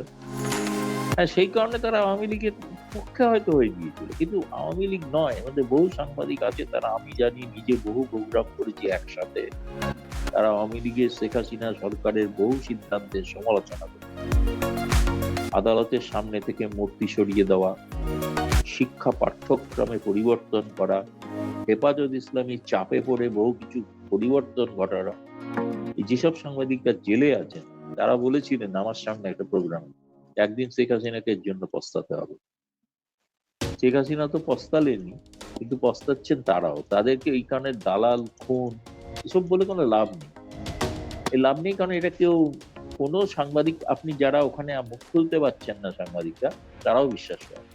হ্যাঁ, সেই কারণে তারা আওয়ামী লীগের পক্ষে হয়তো হয়ে গিয়েছিল, কিন্তু আওয়ামী লীগ নয়। আমাদের বহু সাংবাদিক আছে, তারা, আমি জানি, নিজে বহু প্রোগ্রাম করেছি একসাথে, তারা আওয়ামী লীগের শেখ হাসিনা সরকারের বহু সিদ্ধান্তের সমালোচনা করে, আদালতের সামনে থেকে মূর্তি সরিয়ে দেওয়া, শিক্ষা পাঠ্যক্রমে পরিবর্তন করা, হেফাজত ইসলামীর চাপে পড়ে বহু কিছু পরিবর্তন ঘটানো। যেসব সাংবাদিকরা জেলে আছেন তারা বলেছিলেন আমার সামনে একটা প্রোগ্রাম, একদিন শেখ হাসিনাকে এর জন্য পস্তাতে হবে। শেখ হাসিনা তো পস্তালেনি, কিন্তু পস্তাচ্ছেন তারাও। তাদেরকে এই কারণে দালাল, খুন এসব বলে কোনো লাভ নেই। এই লাভ নেই কারণ এটা কেউ, কোনো সাংবাদিক, আপনি যারা ওখানে মুখ খুলতে পারছেন না সাংবাদিকরা, তারাও বিশ্বাস করে।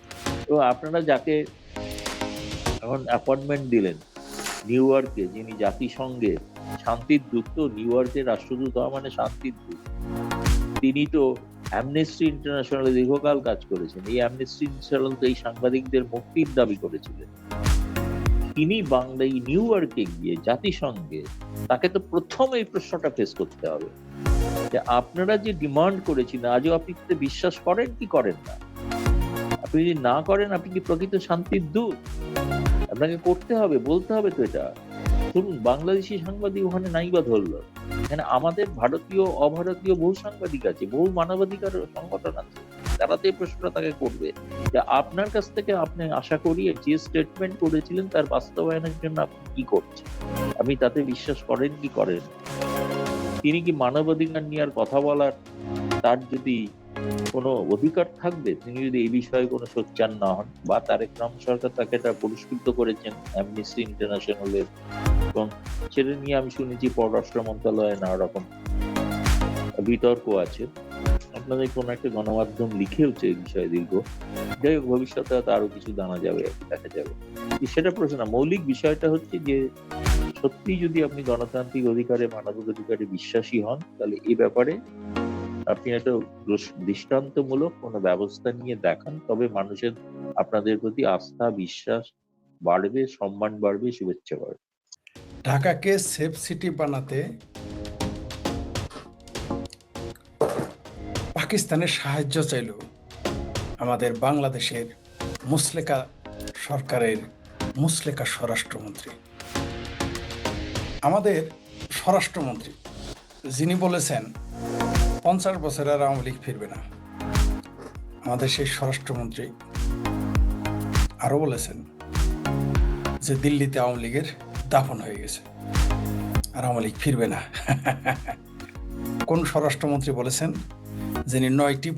তো আপনারা যাকে এখন অ্যাপয়েন্টমেন্ট দিলেন নিউ ইয়র্কে, যিনি জাতিসংঘে শান্তির দূত, তো নিউ ইয়র্কের রাষ্ট্রদূত হওয়া মানে শান্তির দূত, তিনি তো অ্যামনেস্টি ইন্টারন্যাশনালে দীর্ঘকাল কাজ করেছেন। এই অ্যামনেস্টি ইন্টারন্যাশনাল তো এই সাংবাদিকদের মুক্তির দাবি করেছিলেন। তিনি বাংলায় নিউ ইয়র্কে গিয়ে জাতিসংঘে, তাকে তো প্রথম এই প্রশ্নটা ফেস করতে হবে যে আপনারা যে ডিমান্ড করেছিলেন, আজও আপনি কি বিশ্বাস করেন কি করেন না? আপনি যদি না করেন, আপনি কি প্রকৃত শান্তির দূত? আপনাকে করতে হবে, বলতে হবে তো এটা। শুনুন, বাংলাদেশি সাংবাদিক ওখানে নাই বা ধরল, এখানে আমাদের ভারতীয়, অভারতীয় বহু সাংবাদিক আছে, বহু মানবাধিকার সংগঠন আছে, তারা তো এই প্রশ্নটা তাকে করবে যে আপনার কাছ থেকে আপনি আশা করি যে স্টেটমেন্ট করেছিলেন তার বাস্তবায়নের জন্য আপনি কি করছেন, আপনি তাতে বিশ্বাস করেন কি করেন? তিনি কি মানবাধিকার নিয়ে আর কথা বলার, তার যদি কোনো অধিকার থাকবে, তিনি যদি এই বিষয়ে কোনো সোচ্চার না হন, বা তারেক রহমান সরকার তাকে এটা পুরস্কৃত করেছেন অ্যামনেস্টি ইন্টারন্যাশনালের, এবং সেটা নিয়ে আমি শুনেছি পররাষ্ট্র মন্ত্রণালয়ে নানা রকম বিতর্ক আছে। আপনাদের কোন একটা গণমাধ্যম লিখেওছে এই বিষয়ে দীর্ঘ। যাই হোক, ভবিষ্যতে হয়তো আরো কিছু জানা যাবে, দেখা যাবে। সেটা প্রশ্ন না, মৌলিক বিষয়টা হচ্ছে যে সত্যি যদি আপনি গণতান্ত্রিক অধিকারে, মানবাধিকারে বিশ্বাসী হন, তাহলে এই ব্যাপারে আপনি একটা দৃষ্টান্তমূলক কোনো ব্যবস্থা নিয়ে দেখান, তবে মানুষের আপনাদের প্রতি আস্থা, বিশ্বাস বাড়বে, সম্মান বাড়বে, শুভেচ্ছা বাড়বে। ঢাকাকে সেফ সিটি বানাতে পাকিস্তানের সাহায্য চাইল আমাদের বাংলাদেশের মুসলেকা সরকারের মুসলেকা স্বরাষ্ট্রমন্ত্রী, আমাদের স্বরাষ্ট্রমন্ত্রী, যিনি বলেছেন 50 বছর আর আওয়ামী লীগ ফিরবে না। আমাদের সেই স্বরাষ্ট্রমন্ত্রী আরো বলেছেন যে দিল্লিতে আওয়ামী লীগের দাফন হয়ে গেছে আর আওয়ামী লীগ ফিরবে না। কোন স্বরাষ্ট্রমন্ত্রী বলেছেন? যিনি 9টি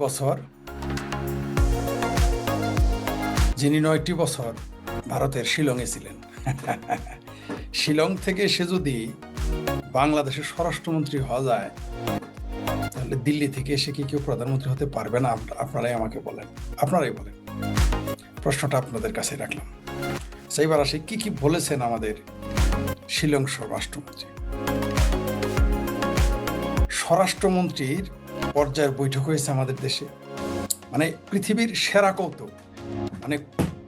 বছর ভারতের শিলংয়ে ছিলেন। শিলং থেকে সে যদি বাংলাদেশের স্বরাষ্ট্রমন্ত্রী হওয়া যায়, তাহলে দিল্লি থেকে এসে কি কেউ প্রধানমন্ত্রী হতে পারবে না? আপনারাই আমাকে বলেন, আপনারাই বলেন। প্রশ্নটা আপনাদের কাছে রাখলাম। সেইবার আসে কি কি বলেছেন আমাদের শিলং স্বরাষ্ট্রমন্ত্রী। স্বরাষ্ট্রমন্ত্রীর পর্যায়ের বৈঠক হয়েছে আমাদের দেশে, মানে পৃথিবীর সেরা কৌতুক, মানে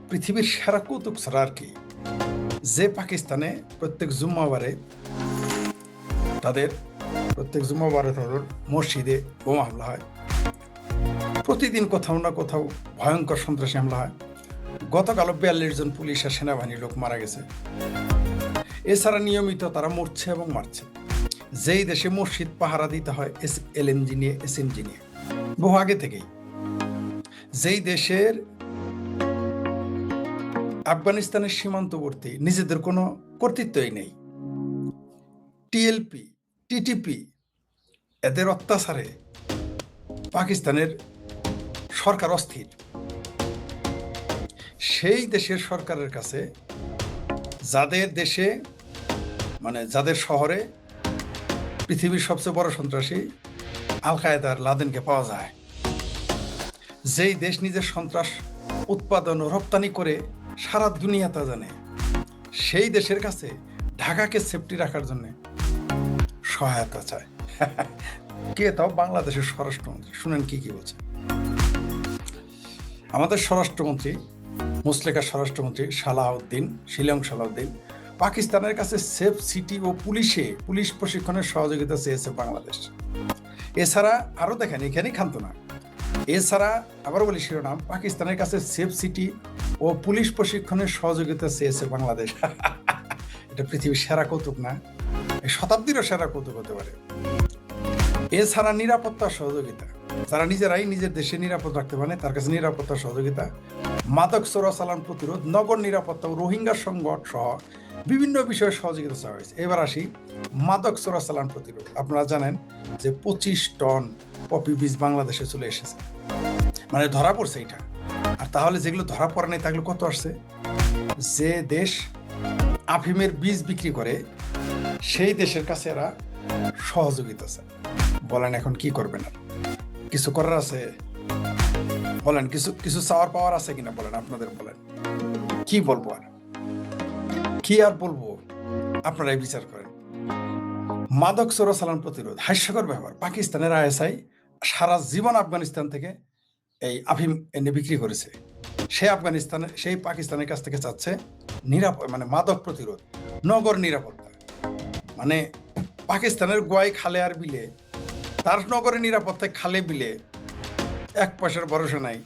পৃথিবীর সেরা কৌতুক ছাড়া আর কি, যে পাকিস্তানে প্রত্যেক জুম্মাবারে তাদের মসজিদে বোমা হামলা হয়, প্রতিদিন কোথাও না কোথাও ভয়ঙ্কর সন্ত্রাসী হামলা হয়। গতকালও 42 জন পুলিশ আর সেনাবাহিনীর লোক মারা গেছে। এছাড়া নিয়মিত তারা মরছে এবং মারছে। যেই দেশে মসজিদ পাহারা দিতে হয় এলএমজি নিয়ে, এসএমজি নিয়ে, বহু আগে থেকেই, যেই দেশের আফগানিস্তানের সীমান্তবর্তী নিজেদের কোনো কর্তৃত্বই নেই, টিএলপি, টিটিপি এদের অত্যাচারে পাকিস্তানের সরকার অস্থির। সেই দেশের সরকারের কাছে, যাদের দেশে, মানে যাদের শহরে পৃথিবীর সবচেয়ে বড় সন্ত্রাসী আল কায়েদার লাদেনকে পাওয়া যায়, যেই দেশ নিজের সন্ত্রাস উৎপাদন ও রপ্তানি করে সারা দুনিয়া তা জানে, সেই দেশের কাছে ঢাকাকে সেফটি রাখার জন্য সহায়তা চায়। কে? তাও বাংলাদেশের স্বরাষ্ট্রমন্ত্রী। শুনেন কি কি বলছে আমাদের স্বরাষ্ট্রমন্ত্রী, মুসলেকা স্বরাষ্ট্রমন্ত্রী শিলং সালাউদ্দিন পাকিস্তানের কাছে সেফ সিটি ও পুলিশ প্রশিক্ষণের সহযোগিতা চেয়েছে বাংলাদেশ। এছাড়া আরো দেখেন, এখানেই ক্ষান্ত না, এছাড়া আবার বলি শিরোনাম, পাকিস্তানের কাছে সেফ সিটি ও পুলিশ প্রশিক্ষণের সহযোগিতা চেয়েছে বাংলাদেশ। এটা পৃথিবীর সেরা কৌতুক না? এই শতাব্দীরও সেরা কৌতুক হতে পারে। এছাড়া নিরাপত্তা সহযোগিতা, যারা নিজেরাই নিজের দেশে নিরাপদ রাখতে পারে তার কাছে নিরাপত্তা সহযোগিতা, মাদক চোরাচালান প্রতিরোধ, নগর নিরাপত্তা ও রোহিঙ্গা সংকট সহ বিভিন্ন বিষয়ে সহযোগিতা চাওয়া হয়েছে। এবার আসি মাদক চোরাচালান প্রতিরোধ। আপনারা জানেন যে 25 টন পপি বীজ বাংলাদেশে চলে এসেছে, মানে ধরা পড়ছে এটা। আর তাহলে যেগুলো ধরা পড়ে নাই তাগুলো কত আসছে? যে দেশ আফিমের বীজ বিক্রি করে সেই দেশের কাছে এরা সহযোগিতা চায়। বলেন এখন কি করবেন? আর কিছু করার আছে? বলেন কিছু চাওয়ার পাওয়ার আছে কিনা বলেন, আপনাদের বলেন। কি বলবো আর, কি আর বলবো, আপনারাই বিচার করেন। মাদক চোরাচালান প্রতিরোধ হাস্যকর ব্যাপার। পাকিস্তানের আইএসআই সারা জীবন আফগানিস্তান থেকে এই আফিম এনে বিক্রি করেছে। সেই পাকিস্তানের কাছ থেকে চাচ্ছে মানে মাদক প্রতিরোধ, নগর নিরাপত্তা। মানে পাকিস্তানের গোয়াই খালে আর বিলে, তার নগরের নিরাপত্তায় খালে বিলে এক পয়সার ভরসা নাই।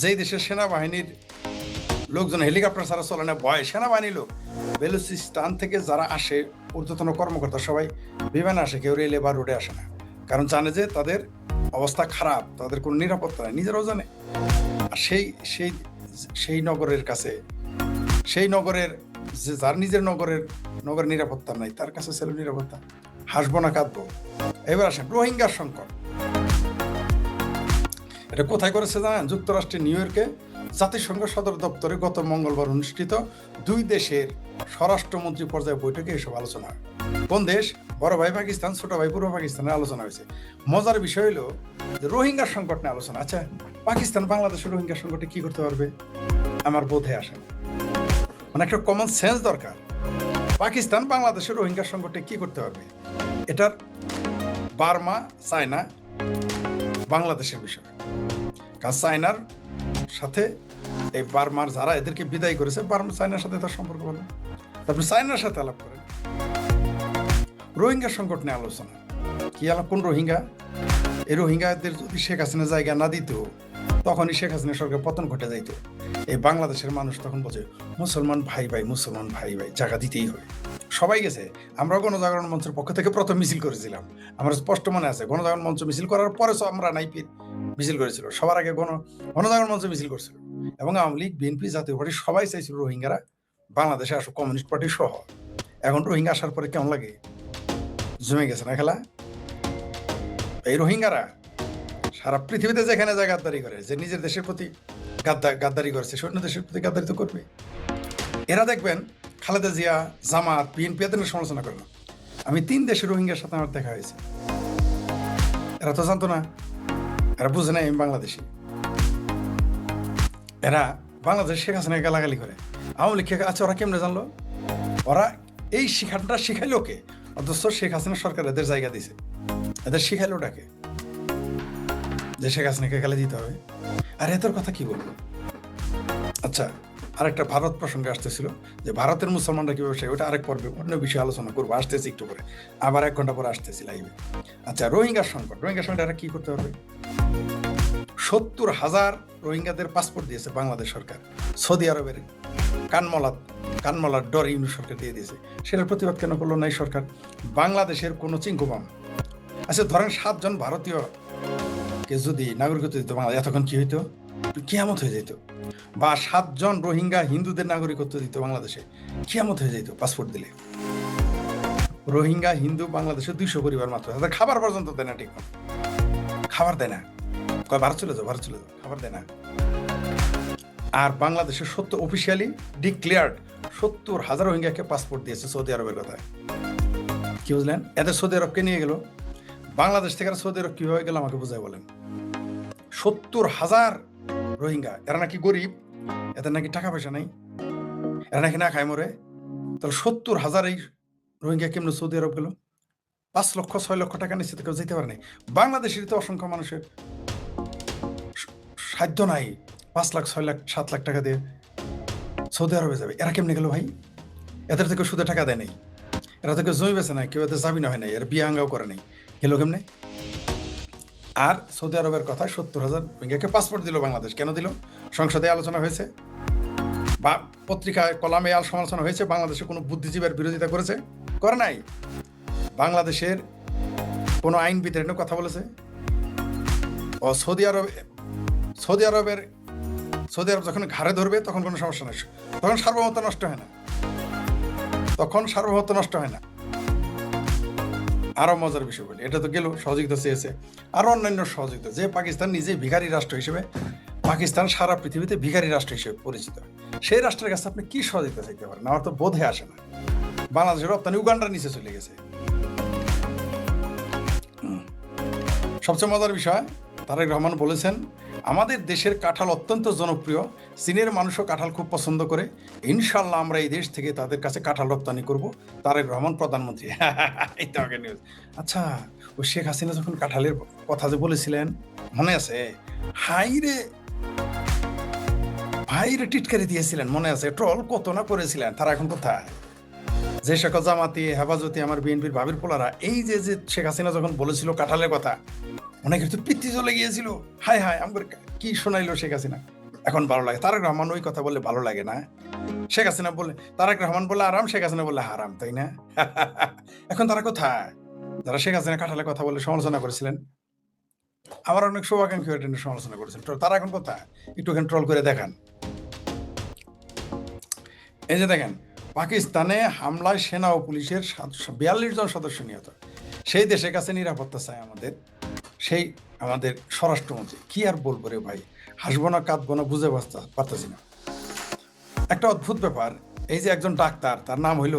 যেই দেশের সেনাবাহিনীর লোকজন হেলিকপ্টার ছাড়া চলে না, ভয় সেনাবাহিনী লোক। বেলুচিস্তান থেকে যারা আসে ঊর্ধ্বতন কর্মকর্তা সবাই বিমানে আসে, কেউ রেলে বা রোডে আসে না, কারণ জানে যে তাদের অবস্থা খারাপ, তাদের কোনো নিরাপত্তা নাই, নিজেরাও জানে। আর সেই নগরের কাছে, সেই নগরের যে যার নিজের নগরের নিরাপত্তা নাই, তার কাছে ছিল নিরাপত্তা। হাসবো না কাঁদবো। এবার আসেন রোহিঙ্গার সংকট। এটা কোথায় করেছে জানেন? যুক্তরাষ্ট্রের নিউ ইয়র্কে জাতিসংঘ সদর দপ্তরে গত মঙ্গলবার অনুষ্ঠিত 2 দেশের স্বরাষ্ট্রমন্ত্রী পর্যায়ে বৈঠকে এসব আলোচনা হয়। কোন দেশ? বড় ভাই পাকিস্তান, ছোট ভাই পূর্ব পাকিস্তানের আলোচনা হয়েছে। মজার বিষয় হলো যে রোহিঙ্গার সংকট নিয়ে আলোচনা। আচ্ছা, পাকিস্তান বাংলাদেশের রোহিঙ্গার সংকটে কি করতে পারবে? আমার বোধে আসে না। মানে একটা কমন সেন্স দরকার। পাকিস্তান বাংলাদেশের রোহিঙ্গার সংকটে কি করতে পারবে? এটার বার্মা, চায়না, বাংলাদেশের বিষয়। কারণ চায়নার সাথে এই বার্মার যারা এদেরকে বিদায় করেছে, বার্মা চায়নার সাথে তার সম্পর্ক ভালো। তারপরে চায়নার সাথে আলাপ করেন। রোহিঙ্গা সংকট নিয়ে আলোচনা। কি আলাপ? কোন রোহিঙ্গা? এই রোহিঙ্গাদের যদি শেখ হাসিনা জায়গা না দিত, তখনই শেখ হাসিনা সরকার পতন ঘটে যাইত। এই বাংলাদেশের মানুষ তখন বলছে মুসলমান ভাই ভাই, মুসলমান ভাই ভাই, জায়গা দিতেই হবে। সবাই গেছে। আমরা গণজাগরণ মঞ্চের পক্ষ থেকে প্রথম মিছিল করেছিলাম, আমার স্পষ্ট মনে আছে। গণজাগরণ মঞ্চ মিছিল করার পরে আমরা নাইপির মিছিল করেছিল। সবার আগে গণজাগরণ মঞ্চ মিছিল করছিল। এবং আওয়ামী লীগ, বিএনপি, জাতীয় পার্টি সবাই চাইছিল রোহিঙ্গারা বাংলাদেশে আসুক, কমিউনিস্ট পার্টি সহ। এখন রোহিঙ্গা আসার পরে কেমন লাগে? জমে গেছে না খেলা? এই রোহিঙ্গারা সারা পৃথিবীতে যেখানে যায় গাদ্দারি করে, যে নিজের দেশের প্রতি গাদ্দারি করেছে, অন্য দেশের প্রতি গাদ্দারি তো করবে। এরা দেখবেন খালেদা জিয়া, জামাত, বিএনপি এদের সমালোচনা করে না। আমি 3 দেশের রোহিঙ্গার সাথে আমার দেখা হয়েছে। এরা তো জানতো না, এরা বুঝে না আমি বাংলাদেশি। এরা বাংলাদেশ শেখ হাসিনাকে গালাগালি করে। আওয়ামী লীগ, আচ্ছা ওরা কেমনে জানলো? ওরা এই শিখাটা শিখাইলো কে? অথচ শেখ হাসিনা সরকার এদের জায়গা দিছে। এদের শিখাইলোটাকে যে শেখ হাসিনাকে গালি দিতে হবে। আর এদের কথা কি বলবো? আচ্ছা, আরেকটা ভারত প্রসঙ্গে আসতেছিল যে ভারতের মুসলমানরা কিভাবে, ওটা আরেক পর্বে অন্য বিষয়ে আলোচনা করবো, আসতেছি একটু করে, আবার 1 ঘন্টা পরে আসতেছি লাইভে। আচ্ছা, রোহিঙ্গার সংকট এরা কি করতে পারবে? 70,000 রোহিঙ্গাদের পাসপোর্ট দিয়েছে বাংলাদেশ সরকার। সৌদি আরবের কানমলার ডর ইউনিট সরকার দিয়ে দিয়েছে। সেটার প্রতিবাদ কেন করলো না এই সরকার? বাংলাদেশের কোনো চিঙ্কুবাম। আচ্ছা, ধরেন 7 জন ভারতীয়কে যদি নাগরিকত্ব দিত বাংলাদেশ, এতক্ষণ কি হইতো? কিয়ামত হয়ে যেত। বা 7 জন রোহিঙ্গা হিন্দুদের নাগরিকত্ব দিত বাংলাদেশে, কিয়ামত হয়ে যেত পাসপোর্ট দিলে। রোহিঙ্গা হিন্দু বাংলাদেশে 200 পরিবার মাত্র, তাদের খাবার পর্যন্ত দেয় না, ঠিক খাবার দেয় না। কয় ভারত চলে যাও, খাবার দেয় না। আর বাংলাদেশে অফিসিয়ালি ডিক্লেয়ার্ড 70,000 রোহিঙ্গাকে পাসপোর্ট দিয়েছে সৌদি আরবের কথায়। কি বুঝলেন? এদের সৌদি আরবকে নিয়ে গেল। বাংলাদেশ থেকে সৌদি আরব কিভাবে গেল আমাকে বুঝাই বলেন। 70,000 রোহিঙ্গা। এরা নাকি গরিব, এদের নাকি টাকা পয়সা নেই, এরা নাকি না খায় মরে। তাহলে 70,000 এই রোহিঙ্গা কেমন সৌদি আরব গেল? 5 লক্ষ 6 লক্ষ টাকা নিচ্ছে, কেউ যেতে পারে নাই। বাংলাদেশের তো অসংখ্য মানুষের সাধ্য নাই 5 লাখ 6 লাখ 7 লাখ টাকা দিয়ে সৌদি আরবে যাবে। এরা কেমনে গেল ভাই? এদের থেকে সুদে টাকা দেয় নাই, এরা থেকে জমি বেছে নাই, কেউ এদের জামিন হয় নাই, এরা বিয়ে আঙ্গাও করে নাই, গেল কেমনে? আর সৌদি আরবের কথা 70,000 রোহিঙ্গাকে পাসপোর্ট দিল বাংলাদেশ। কেন দিল? সংসদে আলোচনা হয়েছে বা পত্রিকায় কলামে সমালোচনা হয়েছে। বাংলাদেশে কোনো বুদ্ধিজীবীর বিরোধিতা করেছে? করে নাই। বাংলাদেশের কোনো আইনবিদের কথা বলেছে? ও সৌদি আরব যখন ঘাড়ে ধরবে তখন কোনো সমস্যা নেই, তখন সার্বভৌমত্ব নষ্ট হয় না। তখন সার্বভৌমত্ব নষ্ট হয় না। আরো মজার বিষয় বলি, এটা তো গেল সহযোগিতা চেয়েছে, আরো অন্যান্য সহযোগিতা, যে পাকিস্তান নিজে ভিখারি রাষ্ট্র হিসেবে, পাকিস্তান সারা পৃথিবীতে ভিখারি রাষ্ট্র হিসেবে পরিচিত, সেই রাষ্ট্রের কাছে আপনি কি সহযোগিতা চাইতে পারেন? আমার তো বোধে আসে না। বাংলাদেশের রপ্তানি উগান্ডার নিচে চলে গেছে। সবচেয়ে মজার বিষয়, তারেক রহমান বলেছেন আমাদের দেশের কাঁঠাল অত্যন্ত জনপ্রিয়, চীনের মানুষও কাঁঠাল খুব পছন্দ করে, ইনশাল্লাহ আমরা এই দেশ থেকে তাদের কাছে কাঁঠাল রপ্তানি করব। তারেক রহমান প্রধানমন্ত্রী। এই তো আগে নিউজ। আচ্ছা, ও শেখ হাসিনা যখন কাঁঠালের কথা যে বলেছিলেন মনে আছে? হাইরে ভাইরে টিটকারি দিয়েছিলেন, মনে আছে? ট্রল কত না করেছিলেন। তারা এখন কোথায়? যে সকল জামাতি, হেফাজতি, আমার বিএনপির ভাবির পোলারা, এই যে যে শেখ হাসিনা যখন বলেছিল কাঁঠালের কথা, অনেকের তো পিত্তি চলে গিয়েছিল। হায় হায়, আমার কি শোনাইলো শেখ হাসিনা। এখন ভালো লাগে। তারেক রহমান ওই কথা বললে ভালো লাগে না? শেখ হাসিনা বলে, তারেক রহমান বললে আরাম, শেখ হাসিনা বললে হারাম, তাই না? এখন তারা কোথায়? যারা শেখ হাসিনা কাঁঠালের কথা বলে সমালোচনা করেছিলেন, আমার অনেক শুভাকাঙ্ক্ষী সমালোচনা করেছেন, তারা এখন কোথায়? একটু এখানে ট্রল করে দেখান। এই যে দেখেন, পাকিস্তানে হামলায় সেনা ও পুলিশের 42 জন সদস্য নিহত। সেই দেশের কাছে নিরাপত্তা চায় আমাদের, সেই আমাদের স্বরাষ্ট্রমন্ত্রী। কি আর বলবো রে ভাই, হাসবো না কাঁদবো না বুঝে পারতেছি না। একটা অদ্ভুত ব্যাপার, এই যে একজন ডাক্তার, তার নাম হইল